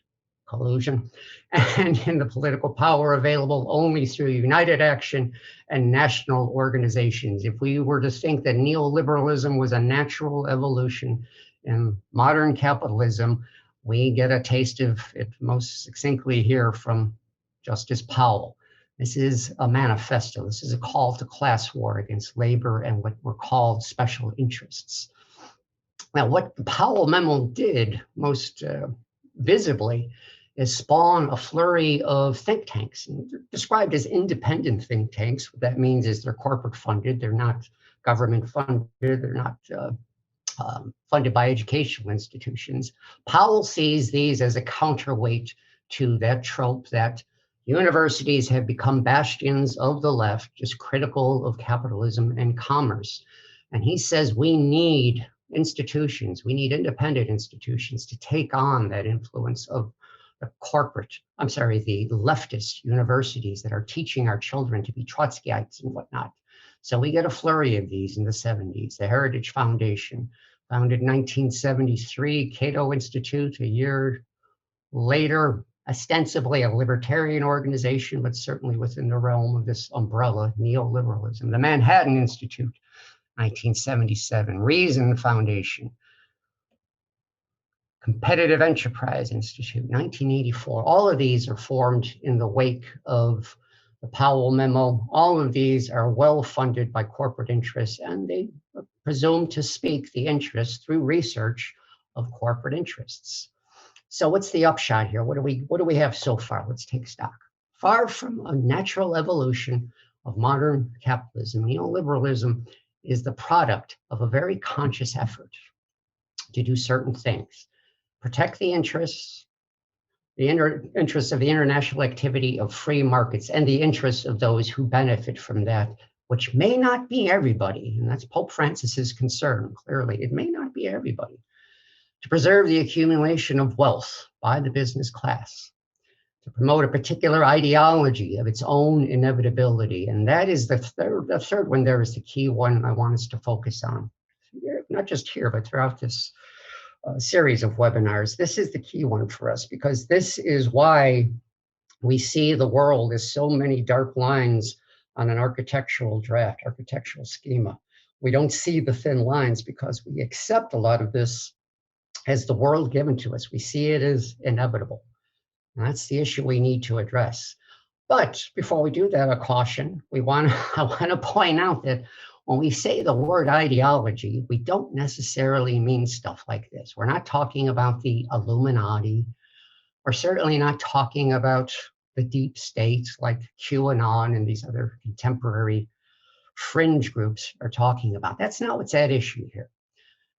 [SPEAKER 2] collusion, and in the political power available only through united action and national organizations. If we were to think that neoliberalism was a natural evolution in modern capitalism, we get a taste of it most succinctly here from Justice Powell. This is a manifesto. This is a call to class war against labor and what were called special interests. Now, what the Powell memo did most visibly is spawn a flurry of think tanks. And they're described as independent think tanks. What that means is they're corporate funded. They're not government funded. They're not funded by educational institutions. Powell sees these as a counterweight to that trope that universities have become bastions of the left, just critical of capitalism and commerce. And he says we need institutions, we need independent institutions to take on that influence of the the leftist universities that are teaching our children to be Trotskyites and whatnot. So we get a flurry of these in the 70s. The Heritage Foundation, founded in 1973, Cato Institute a year later, ostensibly a libertarian organization, but certainly within the realm of this umbrella, neoliberalism. The Manhattan Institute, 1977, Reason Foundation, Competitive Enterprise Institute, 1984. All of these are formed in the wake of the Powell memo. All of these are well funded by corporate interests, and they presume to speak the interests through research of corporate interests. So what's the upshot here? What do we have so far? Let's take stock. Far from a natural evolution of modern capitalism, neoliberalism is the product of a very conscious effort to do certain things. Protect the interests of the international activity of free markets and the interests of those who benefit from that, which may not be everybody. And that's Pope Francis's concern, clearly. It may not be everybody. To preserve the accumulation of wealth by the business class, to promote a particular ideology of its own inevitability. And that is the third one there is the key one I want us to focus on. Not just here, but throughout this series of webinars. This is the key one for us, because this is why we see the world as so many dark lines on an architectural schema. We don't see the thin lines because we accept a lot of this as the world given to us. We see it as inevitable. And that's the issue we need to address. But before we do that, a caution. I want to point out that when we say the word ideology, we don't necessarily mean stuff like this. We're not talking about the Illuminati. We're certainly not talking about the deep states like QAnon and these other contemporary fringe groups are talking about. That's not what's at issue here.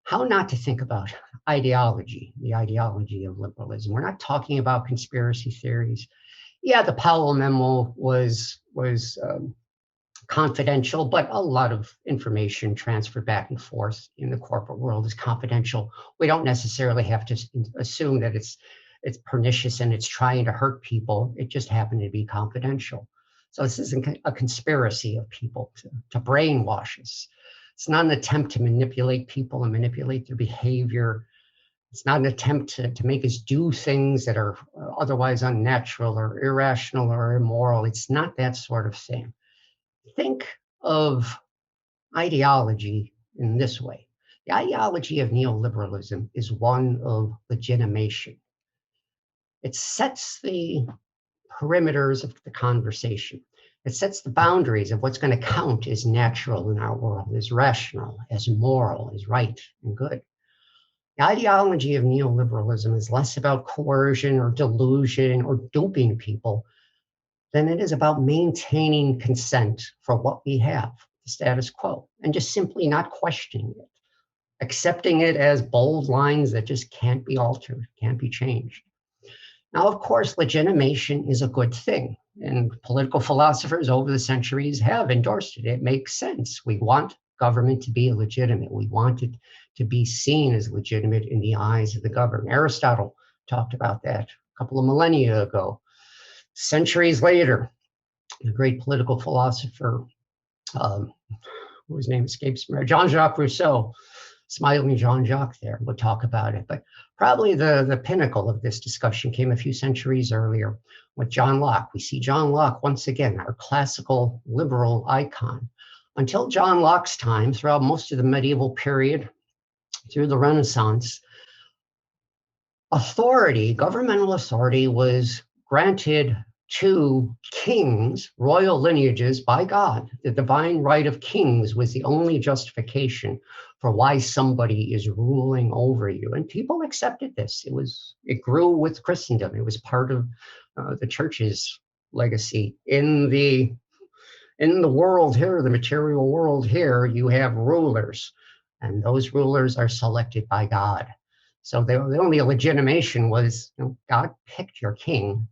[SPEAKER 2] How not to think about ideology, the ideology of liberalism. We're not talking about conspiracy theories. Yeah, the Powell memo was confidential, but a lot of information transferred back and forth in the corporate world is confidential. We don't necessarily have to assume that it's pernicious and it's trying to hurt people. It just happened to be confidential. So this isn't a conspiracy of people to brainwash us. It's not an attempt to manipulate people and manipulate their behavior. It's not an attempt to make us do things that are otherwise unnatural or irrational or immoral. It's not that sort of thing. Think of ideology in this way. The ideology of neoliberalism is one of legitimation. It sets the perimeters of the conversation. It sets the boundaries of what's going to count as natural in our world, as rational, as moral, as right and good. The ideology of neoliberalism is less about coercion or delusion or duping people than it is about maintaining consent for what we have, the status quo, and just simply not questioning it, accepting it as bold lines that just can't be altered, can't be changed. Now, of course, legitimation is a good thing, and political philosophers over the centuries have endorsed it. It makes sense. We want government to be legitimate. We want it to be seen as legitimate in the eyes of the governed. Aristotle talked about that a couple of millennia ago. Centuries later, a great political philosopher, whose name escapes me, Jean-Jacques Rousseau, smiling Jean-Jacques there, would talk about it. But probably the pinnacle of this discussion came a few centuries earlier with John Locke. We see John Locke once again, our classical liberal icon. Until John Locke's time, throughout most of the medieval period, through the Renaissance, authority, governmental authority, was granted to kings, royal lineages by God. The divine right of kings was the only justification for why somebody is ruling over you. And people accepted this. It grew with Christendom. It was part of the church's legacy. In the world here, the material world here, you have rulers, and those rulers are selected by God. So the only legitimation was, God picked your king,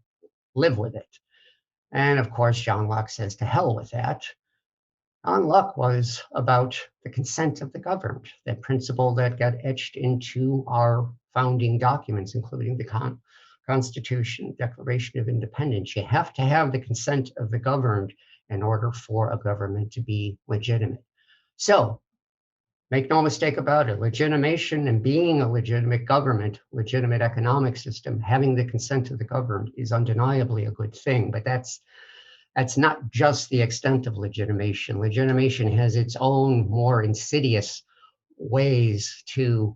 [SPEAKER 2] live with it. And of course, John Locke says, to hell with that. John Locke was about the consent of the governed, that principle that got etched into our founding documents, including the Constitution, Declaration of Independence. You have to have the consent of the governed in order for a government to be legitimate. So, make no mistake about it, legitimation and being a legitimate government, legitimate economic system, having the consent of the governed is undeniably a good thing, but that's not just the extent of legitimation. Legitimation has its own more insidious ways to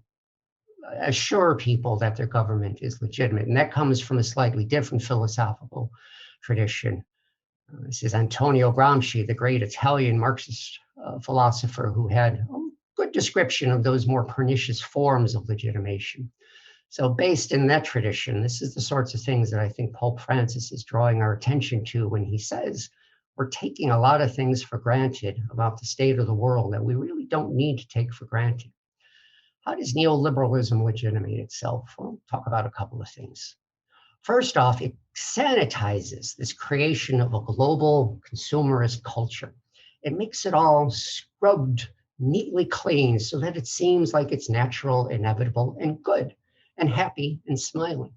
[SPEAKER 2] assure people that their government is legitimate, and that comes from a slightly different philosophical tradition. This is Antonio Gramsci, the great Italian Marxist philosopher who had a good description of those more pernicious forms of legitimation. So based in that tradition, this is the sorts of things that I think Pope Francis is drawing our attention to when he says we're taking a lot of things for granted about the state of the world that we really don't need to take for granted. How does neoliberalism legitimate itself? We'll talk about a couple of things. First off, it sanitizes this creation of a global consumerist culture. It makes it all scrubbed, neatly clean, so that it seems like it's natural, inevitable, and good, and happy and smiling.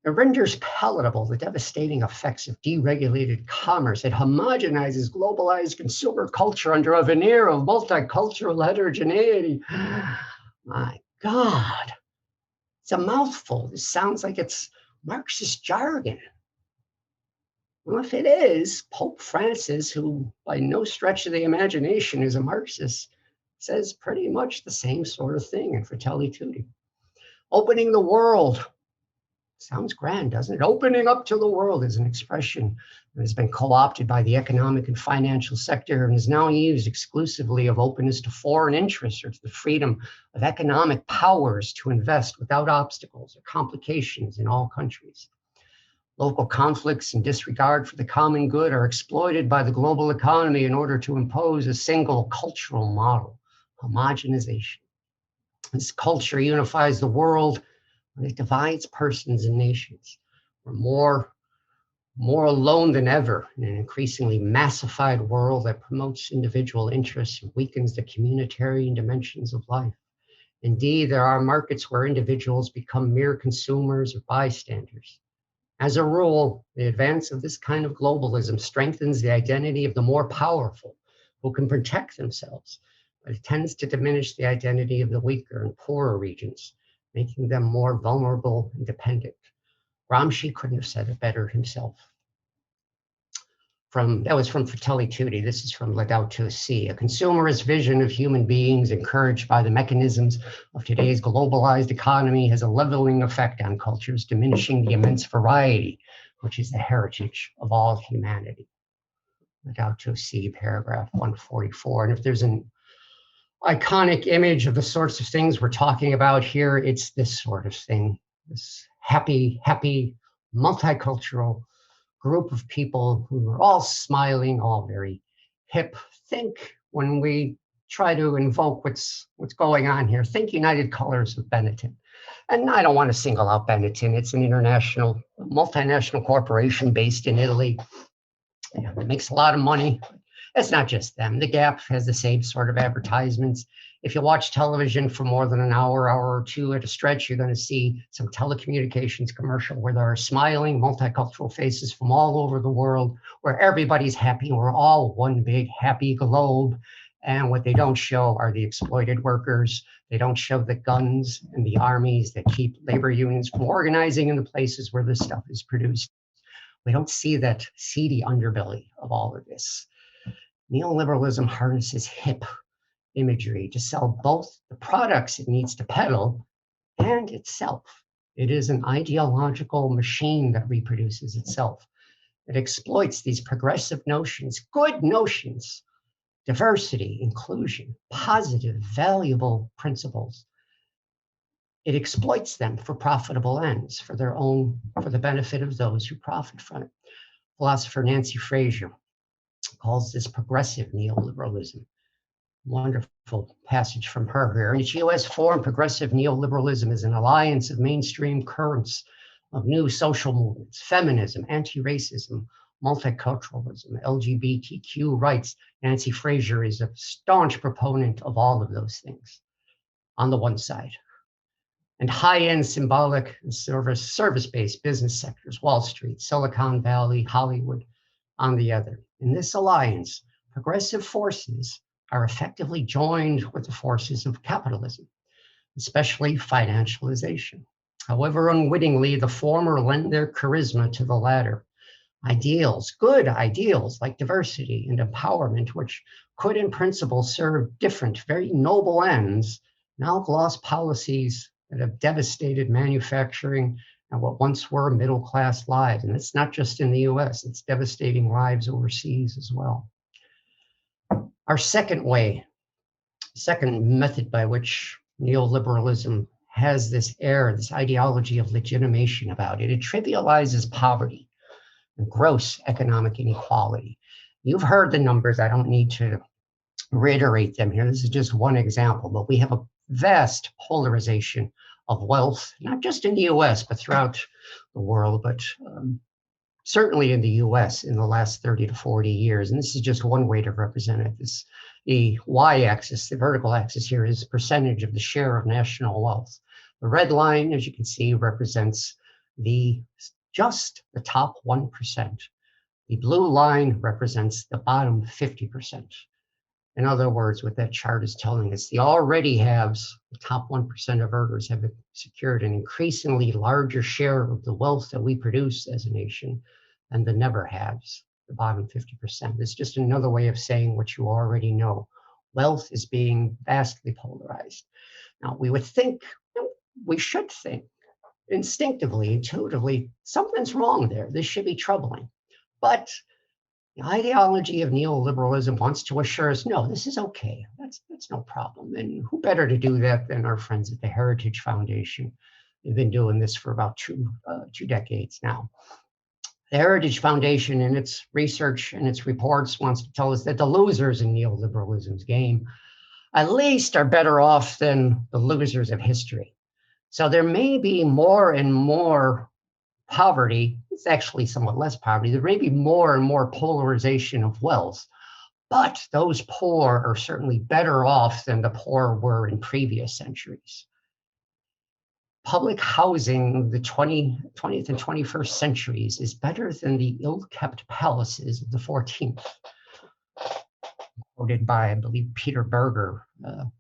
[SPEAKER 2] It renders palatable the devastating effects of deregulated commerce. It homogenizes globalized consumer culture under a veneer of multicultural heterogeneity. My God, it's a mouthful. It sounds like it's Marxist jargon. Well, if it is, Pope Francis, who by no stretch of the imagination is a Marxist, says pretty much the same sort of thing in Fratelli Tutti. Opening the world. Sounds grand, doesn't it? Opening up to the world is an expression that has been co-opted by the economic and financial sector and is now used exclusively of openness to foreign interests or to the freedom of economic powers to invest without obstacles or complications in all countries. Local conflicts and disregard for the common good are exploited by the global economy in order to impose a single cultural model, homogenization. This culture unifies the world, and it divides persons and nations. We're more alone than ever in an increasingly massified world that promotes individual interests and weakens the communitarian dimensions of life. Indeed, there are markets where individuals become mere consumers or bystanders. As a rule, the advance of this kind of globalism strengthens the identity of the more powerful, who can protect themselves, but it tends to diminish the identity of the weaker and poorer regions, making them more vulnerable and dependent. Gramsci couldn't have said it better himself. that was from Fratelli Tutti. This is from Laudato Si. A consumerist vision of human beings encouraged by the mechanisms of today's globalized economy has a leveling effect on cultures, diminishing the immense variety, which is the heritage of all humanity. Laudato Si, paragraph 144. And if there's an iconic image of the sorts of things we're talking about here, it's this sort of thing, this happy, multicultural group of people who are all smiling, all very hip. Think, when we try to invoke what's going on here, think United Colors of Benetton. And I don't want to single out Benetton. It's an international, multinational corporation based in Italy. It makes a lot of money. It's not just them. The Gap has the same sort of advertisements. If you watch television for more than an hour or two at a stretch, you're going to see some telecommunications commercial where there are smiling multicultural faces from all over the world, where everybody's happy. We're all one big happy globe. And what they don't show are the exploited workers. They don't show the guns and the armies that keep labor unions from organizing in the places where this stuff is produced. We don't see that seedy underbelly of all of this. Neoliberalism harnesses hip imagery to sell both the products it needs to peddle and itself. It is an ideological machine that reproduces itself. It exploits these progressive notions, good notions, diversity, inclusion, positive, valuable principles. It exploits them for profitable ends, for the benefit of those who profit from it. Philosopher Nancy Fraser calls this progressive neoliberalism. Wonderful passage from her here. In its US form, progressive neoliberalism is an alliance of mainstream currents of new social movements, feminism, anti-racism, multiculturalism, LGBTQ rights. Nancy Fraser is a staunch proponent of all of those things on the one side. And high-end symbolic and service-based business sectors, Wall Street, Silicon Valley, Hollywood, on the other. In this alliance, progressive forces are effectively joined with the forces of capitalism, especially financialization. However, unwittingly, the former lend their charisma to the latter. Ideals, good ideals like diversity and empowerment, which could in principle serve different, very noble ends, now have lost policies that have devastated manufacturing and what once were middle-class lives. And it's not just in the US, it's devastating lives overseas as well. Our second method by which neoliberalism has this air, this ideology of legitimation about it, it trivializes poverty and gross economic inequality. You've heard the numbers, I don't need to reiterate them here. This is just one example, but we have a vast polarization of wealth, not just in the US, but throughout the world, but certainly in the US in the last 30 to 40 years. And this is just one way to represent it. The y-axis, the vertical axis here, is percentage of the share of national wealth. The red line, as you can see, represents just the top 1%. The blue line represents the bottom 50%. In other words, what that chart is telling us, the already haves, the top 1% of earners, have secured an increasingly larger share of the wealth that we produce as a nation than the never haves, the bottom 50%. It's just another way of saying what you already know. Wealth is being vastly polarized. Now, we would think, we should think, instinctively, intuitively, something's wrong there. This should be troubling. But the ideology of neoliberalism wants to assure us, no, this is okay. That's no problem. And who better to do that than our friends at the Heritage Foundation? They've been doing this for about two decades now. The Heritage Foundation, in its research and its reports, wants to tell us that the losers in neoliberalism's game at least are better off than the losers of history. So there may be more and more poverty. It's actually somewhat less poverty. There may be more and more polarization of wealth, but those poor are certainly better off than the poor were in previous centuries. Public housing of the 20th and 21st centuries is better than the ill-kept palaces of the 14th. Quoted by, I believe, Peter Berger,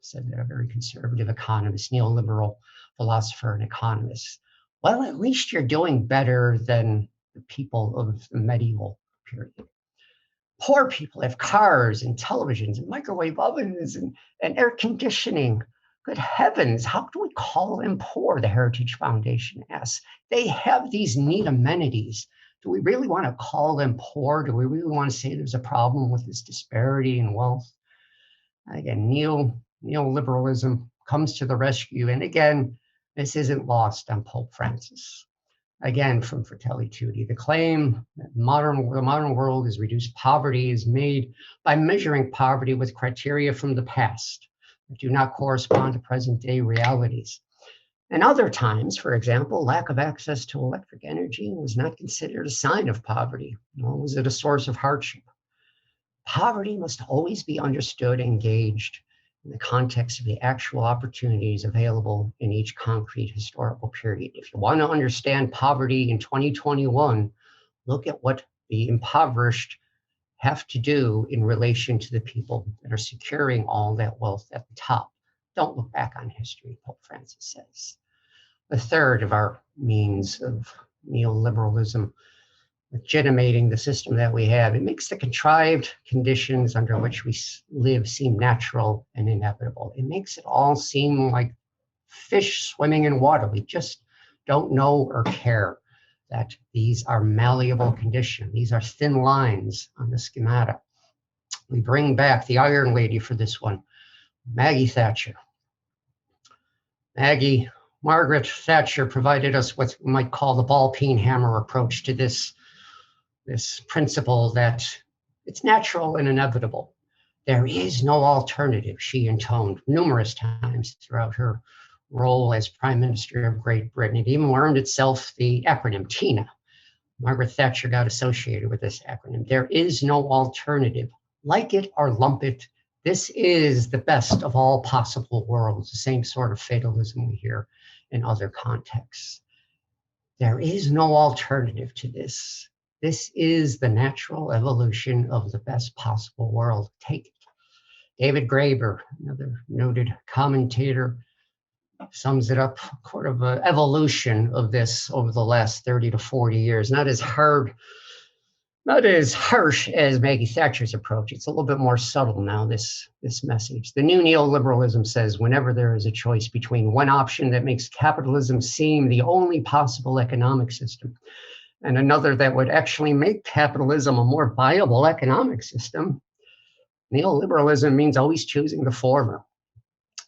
[SPEAKER 2] said that, a very conservative economist, neoliberal philosopher and economist. Well, at least you're doing better than the people of the medieval period. Poor people have cars and televisions and microwave ovens and air conditioning. Good heavens, how do we call them poor? The Heritage Foundation asks. They have these neat amenities. Do we really want to call them poor? Do we really want to say there's a problem with this disparity in wealth? Again, neoliberalism comes to the rescue. And again, this isn't lost on Pope Francis. Again, from Fratelli Tutti, the claim that the modern world is reduced poverty is made by measuring poverty with criteria from the past that do not correspond to present day realities. And other times, for example, lack of access to electric energy was not considered a sign of poverty, nor was it a source of hardship. Poverty must always be understood and gauged in the context of the actual opportunities available in each concrete historical period. If you want to understand poverty in 2021, look at what the impoverished have to do in relation to the people that are securing all that wealth at the top. Don't look back on history, Pope Francis says. The third of our means of neoliberalism, legitimating the system that we have, it makes the contrived conditions under which we live seem natural and inevitable. It makes it all seem like fish swimming in water. We just don't know or care that these are malleable conditions. These are thin lines on the schemata. We bring back the Iron Lady for this one, Maggie Thatcher. Margaret Thatcher provided us what we might call the ball-peen hammer approach to this principle that it's natural and inevitable. There is no alternative, she intoned numerous times throughout her role as Prime Minister of Great Britain. It even earned itself the acronym TINA. Margaret Thatcher got associated with this acronym. There is no alternative. Like it or lump it, this is the best of all possible worlds, the same sort of fatalism we hear in other contexts. There is no alternative to this. This is the natural evolution of the best possible world. Take it. David Graeber, another noted commentator, sums it up, sort of an evolution of this over the last 30 to 40 years. Not as harsh as Maggie Thatcher's approach. It's a little bit more subtle now, this message. The new neoliberalism says whenever there is a choice between one option that makes capitalism seem the only possible economic system and another that would actually make capitalism a more viable economic system, neoliberalism means always choosing the former.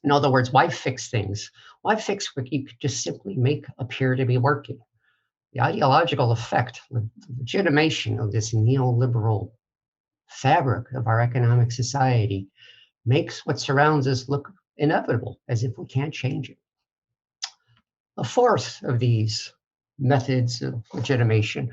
[SPEAKER 2] In other words, why fix things? Why fix what you could just simply make appear to be working? The ideological effect, the legitimation of this neoliberal fabric of our economic society makes what surrounds us look inevitable, as if we can't change it. The fourth of these methods of legitimation,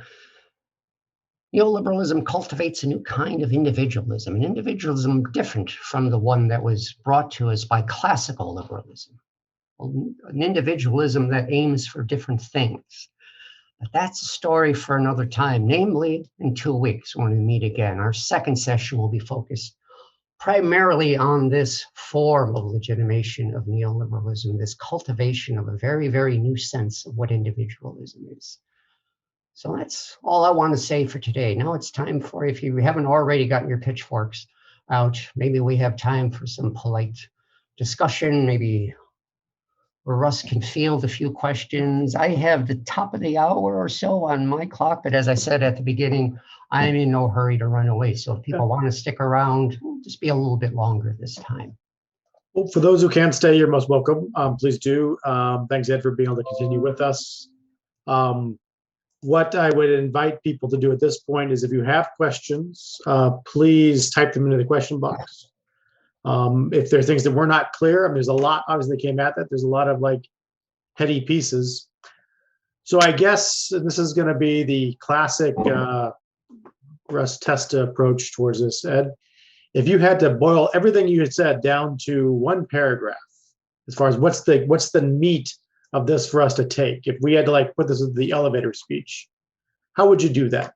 [SPEAKER 2] neoliberalism cultivates a new kind of individualism, an individualism different from the one that was brought to us by classical liberalism, an individualism that aims for different things. But that's a story for another time, namely in 2 weeks when we meet again. Our second session will be focused primarily on this form of legitimation of neoliberalism, this cultivation of a very, very new sense of what individualism is. So that's all I want to say for today. Now it's time for, if you haven't already gotten your pitchforks out, maybe we have time for some polite discussion, maybe where Russ can field a few questions. I have the top of the hour or so on my clock, but as I said at the beginning, I'm in no hurry to run away. So if people want to stick around, just be a little bit longer this time.
[SPEAKER 1] Well, for those who can't stay, you're most welcome. Please do. Thanks, Ed, for being able to continue with us. What I would invite people to do at this point is if you have questions, please type them into the question box. If there are things that were not clear, I mean, there's a lot obviously that came at that. There's a lot of like heady pieces. So I guess this is going to be the classic Russ Testa approach towards this, Ed. If you had to boil everything you had said down to one paragraph, as far as what's the meat of this for us to take, if we had to like put this in the elevator speech, how would you do that?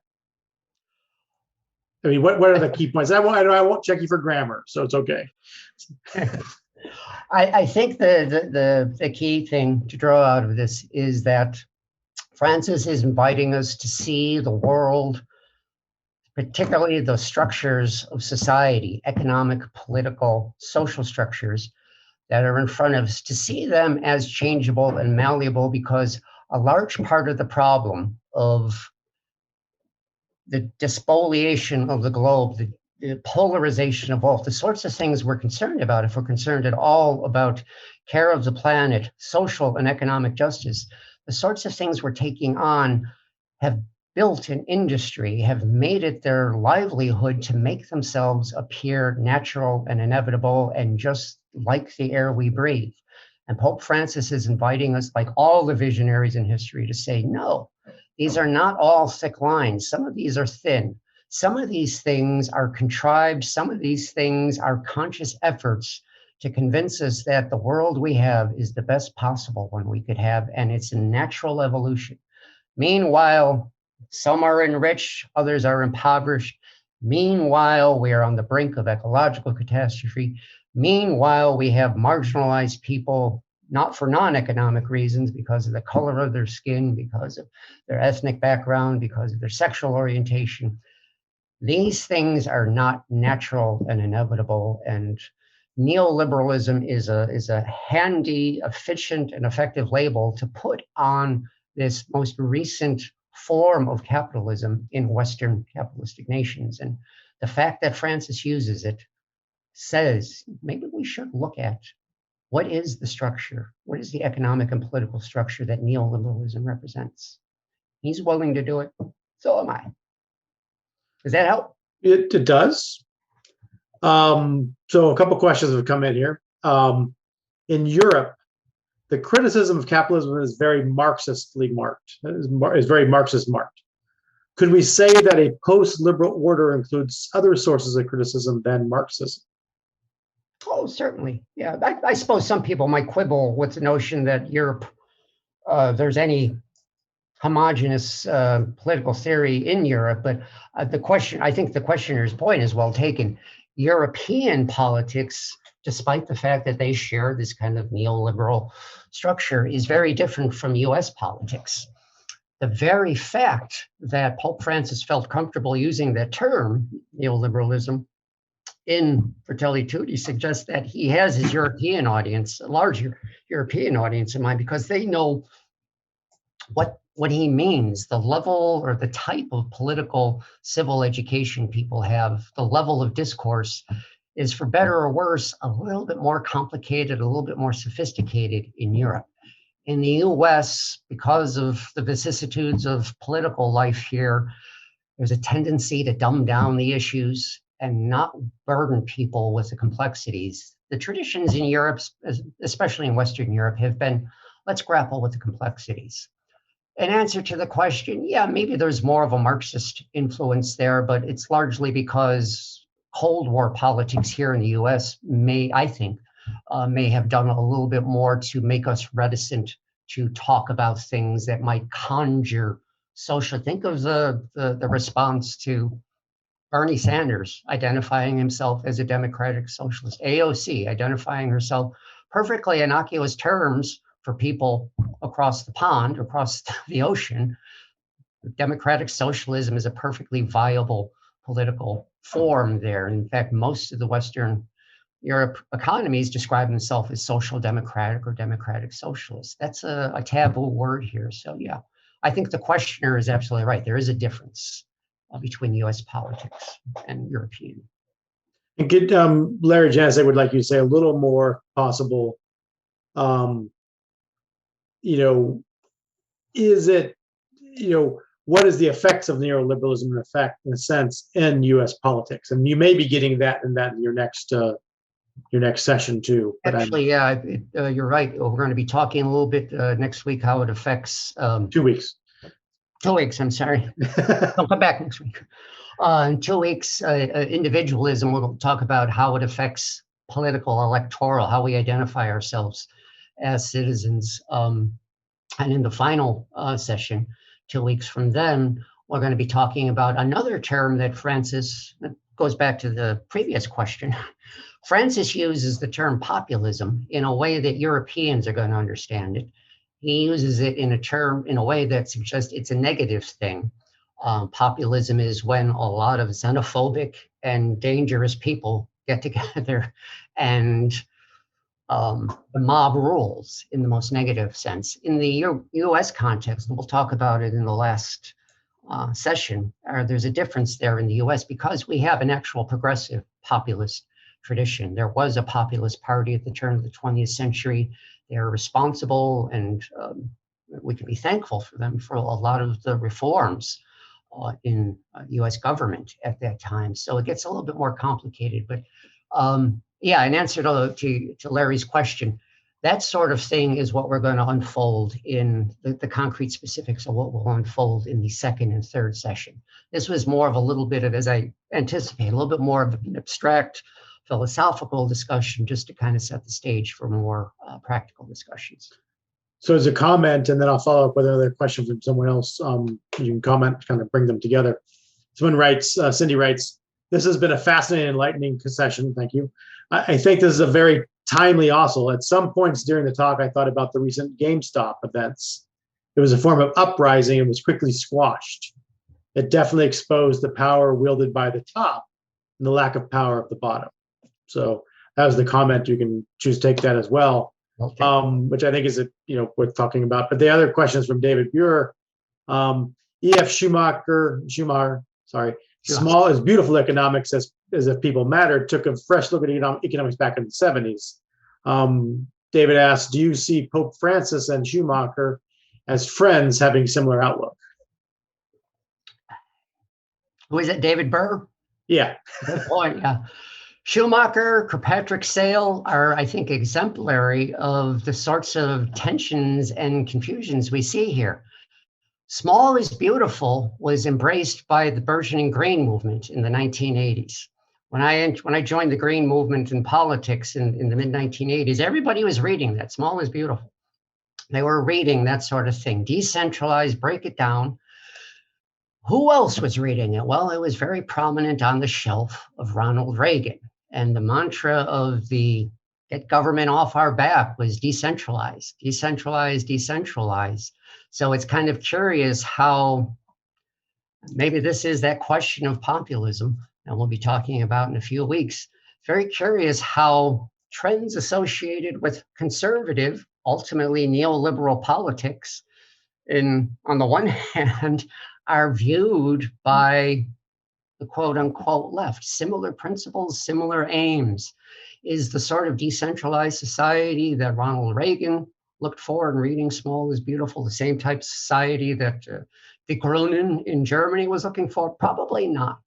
[SPEAKER 1] I mean, what are the key points? I won't check you for grammar, so it's okay.
[SPEAKER 2] I think the key thing to draw out of this is that Francis is inviting us to see the world, particularly the structures of society, economic, political, social structures that are in front of us, to see them as changeable and malleable, because a large part of the problem of the despoliation of the globe, the polarization of wealth, the sorts of things we're concerned about, if we're concerned at all about care of the planet, social and economic justice, the sorts of things we're taking on have built an industry, have made it their livelihood to make themselves appear natural and inevitable and just like the air we breathe. And Pope Francis is inviting us, like all the visionaries in history, to say, no, these are not all thick lines. Some of these are thin. Some of these things are contrived. Some of these things are conscious efforts to convince us that the world we have is the best possible one we could have, and it's a natural evolution. Meanwhile, some are enriched, others are impoverished. Meanwhile, we are on the brink of ecological catastrophe. Meanwhile, we have marginalized people, not for non-economic reasons, because of the color of their skin, because of their ethnic background, because of their sexual orientation. These things are not natural and inevitable, and neoliberalism is a handy, efficient, and effective label to put on this most recent form of capitalism in Western capitalistic nations. And the fact that Francis uses it says maybe we should look at what is the structure, what is the economic and political structure that neoliberalism represents. He's willing to do it, so am I. Does that help?
[SPEAKER 1] It does. So a couple questions have come in here. In Europe, the criticism of capitalism is very Marxistly marked, is very Marxist marked. Could we say that a post-liberal order includes other sources of criticism than Marxism?
[SPEAKER 2] Oh, certainly. Yeah, I suppose some people might quibble with the notion that Europe, there's any homogenous political theory in Europe, but I think the questioner's point is well taken. European politics, despite the fact that they share this kind of neoliberal structure, is very different from US politics. The very fact that Pope Francis felt comfortable using that term, neoliberalism, in Fratelli Tutti suggests that he has his European audience, a large European audience in mind, because they know what he means, the level or the type of political civil education people have, the level of discourse is, for better or worse, a little bit more complicated, a little bit more sophisticated in Europe. In the US, because of the vicissitudes of political life here, there's a tendency to dumb down the issues and not burden people with the complexities. The traditions in Europe, especially in Western Europe, have been, let's grapple with the complexities. In answer to the question, yeah, maybe there's more of a Marxist influence there, but it's largely because Cold War politics here in the US may have done a little bit more to make us reticent to talk about things that might conjure social. Think of the response to Bernie Sanders identifying himself as a democratic socialist, AOC identifying herself, perfectly innocuous terms for people across the pond, across the ocean. Democratic socialism is a perfectly viable political form there. In fact, most of the Western Europe economies describe themselves as social democratic or democratic socialist. That's a taboo word here. So yeah, I think the questioner is absolutely right. There is a difference between US politics and European.
[SPEAKER 1] And get Larry Janice, I would like you to say a little more possible. Is it, what is the effects of neoliberalism in effect, in a sense, in U.S. politics? And you may be getting that in your next session too. But
[SPEAKER 2] actually, yeah, you're right. We're going to be talking a little bit next week how it affects.
[SPEAKER 1] 2 weeks.
[SPEAKER 2] 2 weeks. I'm sorry. I'll come back next week. In 2 weeks, individualism. We'll talk about how it affects political, electoral, how we identify ourselves as citizens. And in the final session, 2 weeks from then, we're going to be talking about another term that Francis, that goes back to the previous question. Francis uses the term populism in a way that Europeans are going to understand it. He uses it in a way that suggests it's a negative thing. Populism is when a lot of xenophobic and dangerous people get together and the mob rules in the most negative sense. In the US context, and we'll talk about it in the last session, there's a difference there in the US because we have an actual progressive populist tradition. There was a populist party at the turn of the 20th century. They're responsible, and we can be thankful for them for a lot of the reforms in US government at that time. So it gets a little bit more complicated, but yeah, in answer to Larry's question, that sort of thing is what we're going to unfold in the concrete specifics of what will unfold in the second and third session. This was more of a little bit of, as I anticipate, a little bit more of an abstract philosophical discussion just to kind of set the stage for more practical discussions.
[SPEAKER 1] So as a comment, and then I'll follow up with another question from someone else. You can comment, kind of bring them together. Someone writes, Cindy writes, "This has been a fascinating, enlightening session. Thank you. I think this is a very timely also. At some points during the talk, I thought about the recent GameStop events. It was a form of uprising and was quickly squashed. It definitely exposed the power wielded by the top and the lack of power of the bottom." So that was the comment. You can choose to take that as well,
[SPEAKER 2] Okay.
[SPEAKER 1] which I think is worth talking about. But the other question is from David Buer. E.F. Schumacher, sorry. Small is beautiful economics as if people mattered, took a fresh look at economics back in the 70s. David asked, do you see Pope Francis and Schumacher as friends having similar outlook?
[SPEAKER 2] Who is it, David Burr?
[SPEAKER 1] Yeah.
[SPEAKER 2] Good point, yeah. Schumacher, Kirkpatrick Sale are, I think, exemplary of the sorts of tensions and confusions we see here. Small is beautiful was embraced by the burgeoning Green movement in the 1980s. When I joined the Green movement in politics in the mid-1980s, everybody was reading that. Small is beautiful. They were reading that sort of thing. Decentralize, break it down. Who else was reading it? Well, it was very prominent on the shelf of Ronald Reagan. And the mantra of the get government off our back was decentralize, decentralize, decentralize. So it's kind of curious how maybe this is that question of populism, and we'll be talking about in a few weeks. Very curious how trends associated with conservative, ultimately neoliberal politics, on the one hand, are viewed by the quote unquote left. Similar principles, similar aims. Is the sort of decentralized society that Ronald Reagan looked for in reading Small is Beautiful the same type of society that Die Grünen in Germany was looking for? Probably not.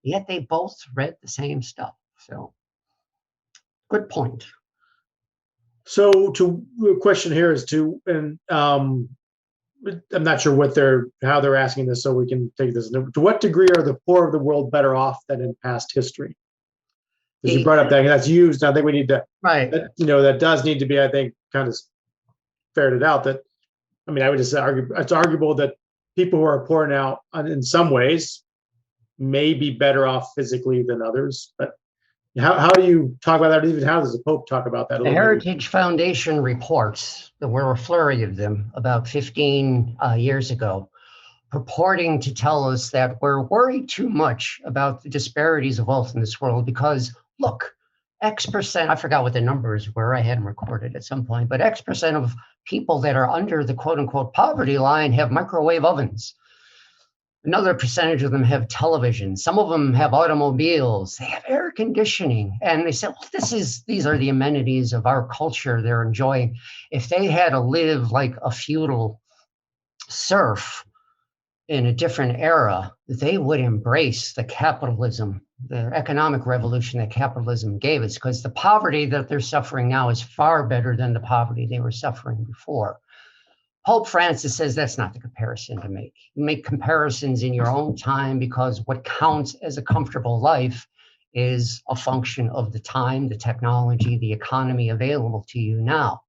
[SPEAKER 2] Yet they both read the same stuff. So, good point.
[SPEAKER 1] So, the question here is and I'm not sure how they're asking this, so we can take this. To what degree are the poor of the world better off than in past history? Because you brought up that's used. I think we need to,
[SPEAKER 2] right.
[SPEAKER 1] That does need to be, I think, kind of ferreted out. That, I mean, I would just argue it's arguable that people who are poor now, in some ways, may be better off physically than others. But how do you talk about that? Even how does the Pope talk about that?
[SPEAKER 2] The Heritage Foundation reports, there were a flurry of them about 15 years ago, purporting to tell us that we're worried too much about the disparities of wealth in this world because, look, X%, I forgot what the numbers were, I had them recorded at some point, but X% of people that are under the quote unquote poverty line have microwave ovens. Another percentage of them have television. Some of them have automobiles. They have air conditioning. And they said, well, these are the amenities of our culture they're enjoying. If they had to live like a feudal serf in a different era, they would embrace the capitalism, the economic revolution that capitalism gave us, because the poverty that they're suffering now is far better than the poverty they were suffering before. Pope Francis says that's not the comparison to make. You make comparisons in your own time because what counts as a comfortable life is a function of the time, the technology, the economy available to you now.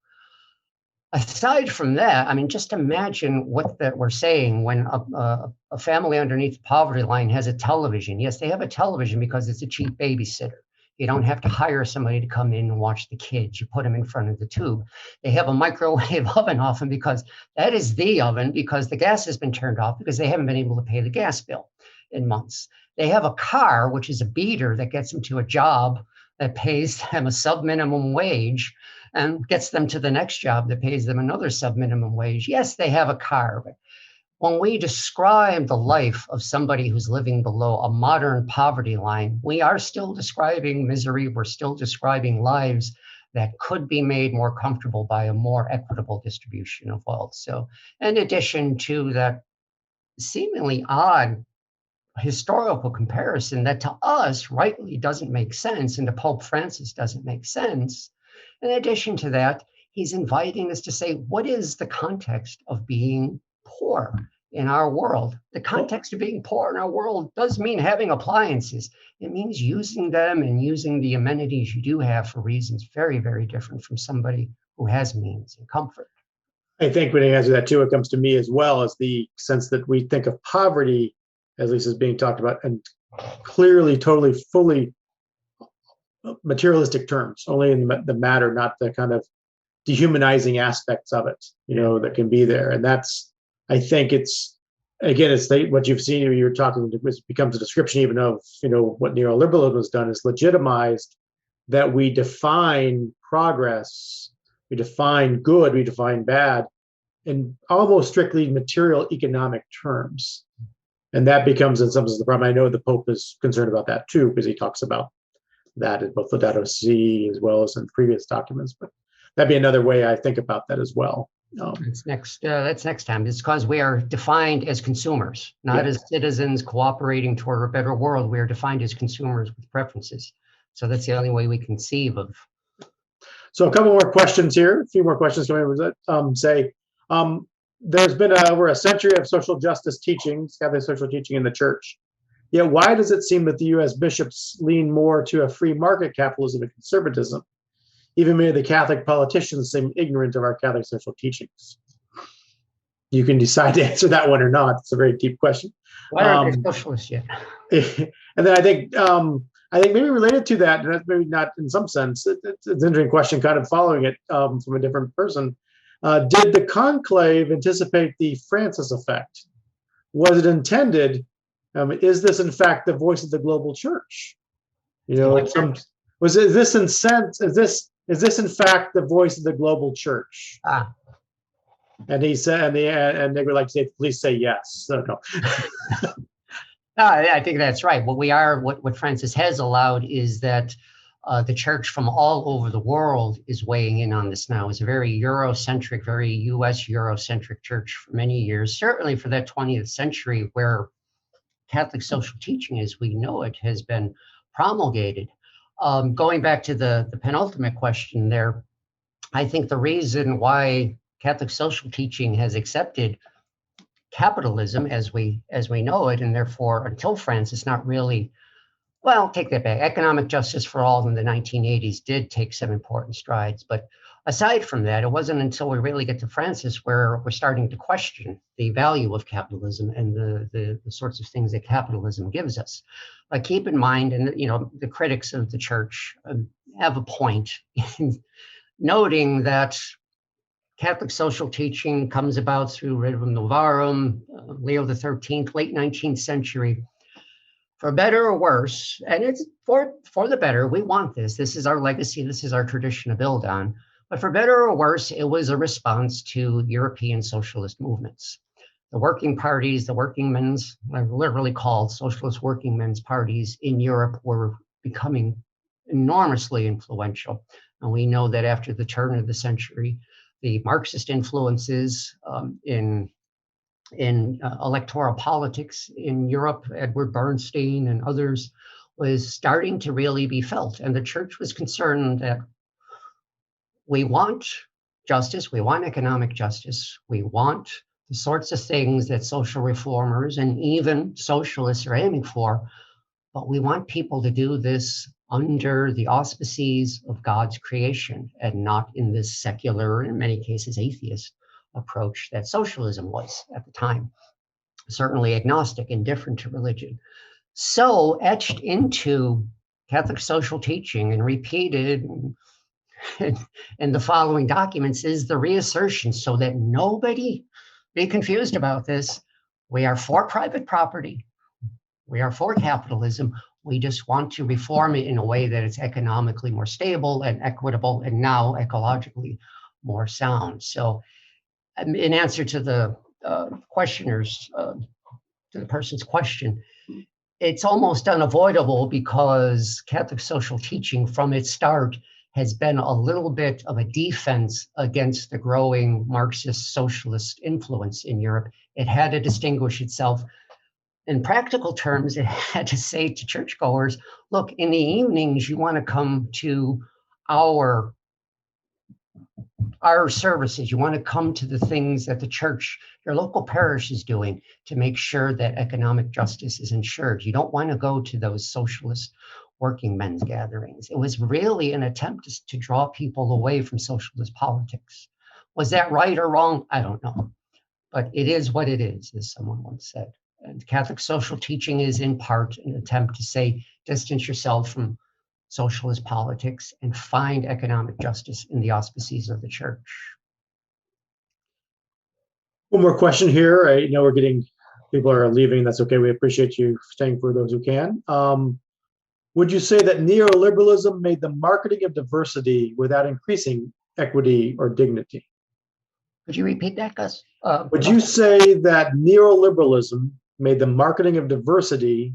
[SPEAKER 2] Aside from that, I mean, just imagine what that we're saying when a family underneath the poverty line has a television. Yes, they have a television because it's a cheap babysitter. You don't have to hire somebody to come in and watch the kids. You put them in front of the tube. They have a microwave oven often because that is the oven, because the gas has been turned off because they haven't been able to pay the gas bill in months. They have a car, which is a beater that gets them to a job that pays them a sub-minimum wage and gets them to the next job that pays them another sub-minimum wage. Yes, they have a car, but when we describe the life of somebody who's living below a modern poverty line, we are still describing misery. We're still describing lives that could be made more comfortable by a more equitable distribution of wealth. So in addition to that seemingly odd historical comparison that to us rightly doesn't make sense and to Pope Francis doesn't make sense, in addition to that, he's inviting us to say, what is the context of being poor in our world? The context of being poor in our world does mean having appliances. It means using them and using the amenities you do have for reasons very, very different from somebody who has means and comfort.
[SPEAKER 1] I think when he answers that too, it comes to me as well as the sense that we think of poverty, at least as being talked about, and clearly, totally, fully materialistic terms, only in the matter, not the kind of dehumanizing aspects of it, that can be there. And that's, I think it's what you've seen, you're talking, it becomes a description even of, what neoliberalism has done is legitimized that we define progress, we define good, we define bad in almost strictly material economic terms. And that becomes in some sense the problem. I know the Pope is concerned about that too, because he talks about that in both Laudato Si as well as in previous documents. But that'd be another way I think about that as well.
[SPEAKER 2] That's next time. It's because we are defined as consumers, not as citizens cooperating toward a better world. We are defined as consumers with preferences. So that's the only way we conceive of.
[SPEAKER 1] So a couple more questions here. A few more questions coming in. There's been over a century of social justice teachings, Catholic social teaching in the church. Yet why does it seem that the U.S. bishops lean more to a free market capitalism and conservatism? Even many of the Catholic politicians seem ignorant of our Catholic social teachings. You can decide to answer that one or not. It's a very deep question.
[SPEAKER 2] Why aren't they socialists yet?
[SPEAKER 1] And then I think maybe related to that, and that's maybe not in some sense, it's an interesting question kind of following it from a different person. Did the conclave anticipate the Francis effect? Was it intended? Is this in fact the voice of the global church? Is this in fact the voice of the global church? And he said, and they would like to say, please say yes. So no.
[SPEAKER 2] I think that's right. What Francis has allowed is that the church from all over the world is weighing in on this now. It's a very Eurocentric, very US Eurocentric church for many years, certainly for that 20th century where Catholic social teaching as we know it has been promulgated. Going back to the penultimate question there, I think the reason why Catholic social teaching has accepted capitalism as we know it, and therefore until Francis not really, well, take that back. Economic justice for all in the 1980s did take some important strides. But aside from that, it wasn't until we really get to Francis where we're starting to question the value of capitalism and the sorts of things that capitalism gives us. But keep in mind, and the critics of the church have a point in noting that Catholic social teaching comes about through Rerum Novarum, Leo XIII, late 19th century. For better or worse, and it's for the better, we want this. This is our legacy. This is our tradition to build on. But for better or worse, it was a response to European socialist movements. The working parties, the working men's, literally called socialist working men's parties in Europe were becoming enormously influential. And we know that after the turn of the century, the Marxist influences in electoral politics in Europe, Edward Bernstein and others, was starting to really be felt. And the church was concerned that we want justice, we want economic justice, we want the sorts of things that social reformers and even socialists are aiming for, but we want people to do this under the auspices of God's creation and not in this secular, in many cases atheist, approach that socialism was at the time, certainly agnostic, indifferent to religion. So etched into Catholic social teaching and repeated in the following documents is the reassertion so that nobody be confused about this. We are for private property. We are for capitalism. We just want to reform it in a way that it's economically more stable and equitable and now ecologically more sound. So in answer to the questioners, to the person's question, it's almost unavoidable because Catholic social teaching from its start has been a little bit of a defense against the growing Marxist socialist influence in Europe. It had to distinguish itself. In practical terms, it had to say to churchgoers, look, in the evenings, you want to come to our services. You want to come to the things that the church, your local parish is doing to make sure that economic justice is ensured. You don't want to go to those socialist working men's gatherings. It was really an attempt to draw people away from socialist politics. Was that right or wrong? I don't know. But it is what it is, as someone once said. And Catholic social teaching is in part an attempt to say, distance yourself from socialist politics and find economic justice in the auspices of the church.
[SPEAKER 1] One more question here. I know people are leaving. That's okay. We appreciate you staying for those who can. Would you say that neoliberalism made the marketing of diversity without increasing equity or dignity?
[SPEAKER 2] Could you repeat that, Gus?
[SPEAKER 1] Would you say that neoliberalism made the marketing of diversity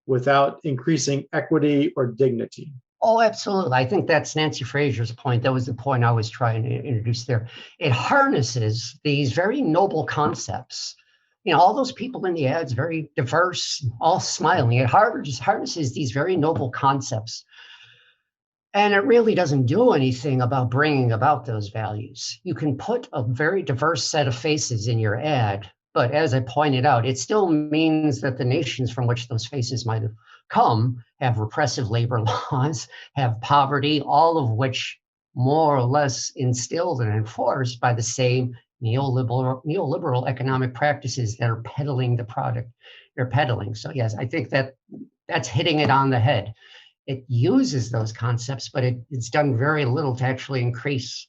[SPEAKER 1] without increasing equity or dignity?
[SPEAKER 2] Oh, absolutely. I think that's Nancy Fraser's point. That was the point I was trying to introduce there. It harnesses these very noble concepts. You know, all those people in the ads, very diverse, all smiling. It harnesses these very noble concepts. And it really doesn't do anything about bringing about those values. You can put a very diverse set of faces in your ad, but as I pointed out, it still means that the nations from which those faces might have come have repressive labor laws, have poverty, all of which more or less instilled and enforced by the same neoliberal economic practices that are peddling the product they're peddling. So yes, I think that's hitting it on the head. It uses those concepts, but it's done very little to actually increase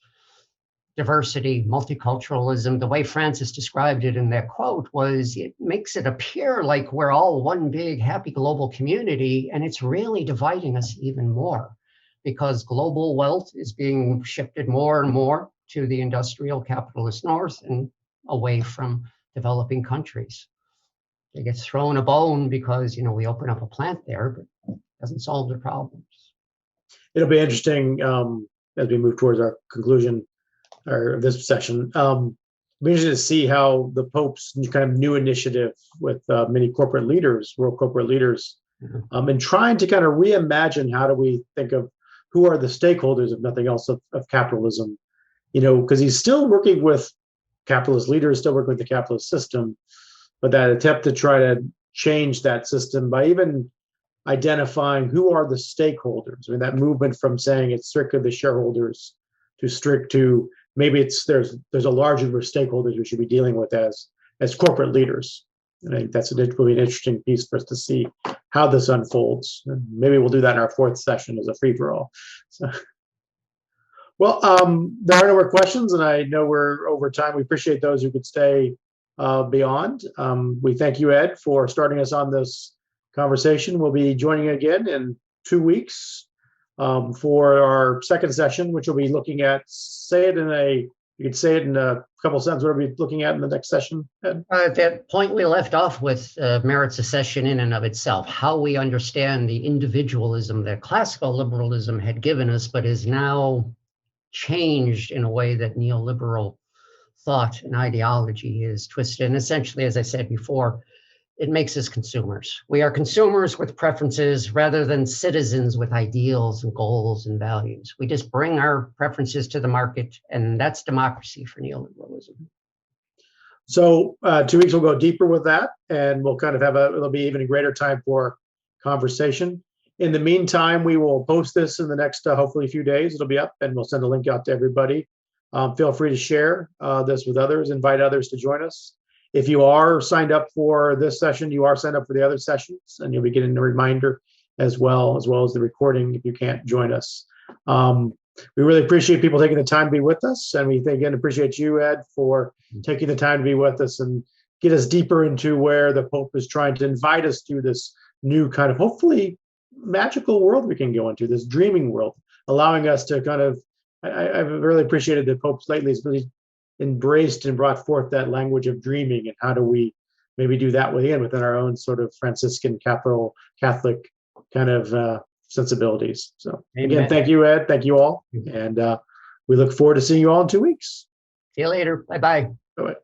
[SPEAKER 2] diversity, multiculturalism. The way Francis described it in that quote was it makes it appear like we're all one big happy global community, and it's really dividing us even more because global wealth is being shifted more and more to the industrial capitalist north and away from developing countries. They get thrown a bone because, you know, we open up a plant there, but it doesn't solve the problems.
[SPEAKER 1] It'll be interesting as we move towards our conclusion or this session. It'll be interesting to see how the Pope's kind of new initiative with many corporate leaders, world corporate leaders, and trying to kind of reimagine how do we think of who are the stakeholders, if nothing else, of capitalism. You know, because he's still working with capitalist leaders, still working with the capitalist system, but that attempt to try to change that system by even identifying who are the stakeholders. I mean, that movement from saying it's strictly the shareholders to maybe there's a larger group of stakeholders we should be dealing with as corporate leaders. And I think will be an interesting piece for us to see how this unfolds. And maybe we'll do that in our fourth session as a free-for-all. So. Well, there are no more questions, and I know we're over time. We appreciate those who could stay beyond. We thank you, Ed, for starting us on this conversation. We'll be joining again in 2 weeks for our second session, which will be looking at, you could say it in a couple of sentences, what are we looking at in the next session, Ed?
[SPEAKER 2] That point we left off with merits a session in and of itself, how we understand the individualism that classical liberalism had given us, but is now changed in a way that neoliberal thought and ideology is twisted. And essentially, as I said before, it makes us consumers. We are consumers with preferences rather than citizens with ideals and goals and values. We just bring our preferences to the market, and that's democracy for neoliberalism.
[SPEAKER 1] So 2 weeks, we'll go deeper with that, and we'll kind of it'll be even a greater time for conversation. In the meantime, we will post this in the next, hopefully, few days. It'll be up, and we'll send a link out to everybody. Feel free to share this with others, invite others to join us. If you are signed up for this session, you are signed up for the other sessions, and you'll be getting a reminder as well as the recording if you can't join us. We really appreciate people taking the time to be with us, and we again appreciate you, Ed, for taking the time to be with us and get us deeper into where the Pope is trying to invite us to this new kind of hopefully magical world we can go into, this dreaming world, allowing us to kind of, I've really appreciated that Pope lately has really embraced and brought forth that language of dreaming, and how do we maybe do that within our own sort of Franciscan Catholic kind of sensibilities. So again, thank you, Ed. Thank you all. And we look forward to seeing you all in 2 weeks.
[SPEAKER 2] See you later. Bye-bye.
[SPEAKER 1] Bye-bye.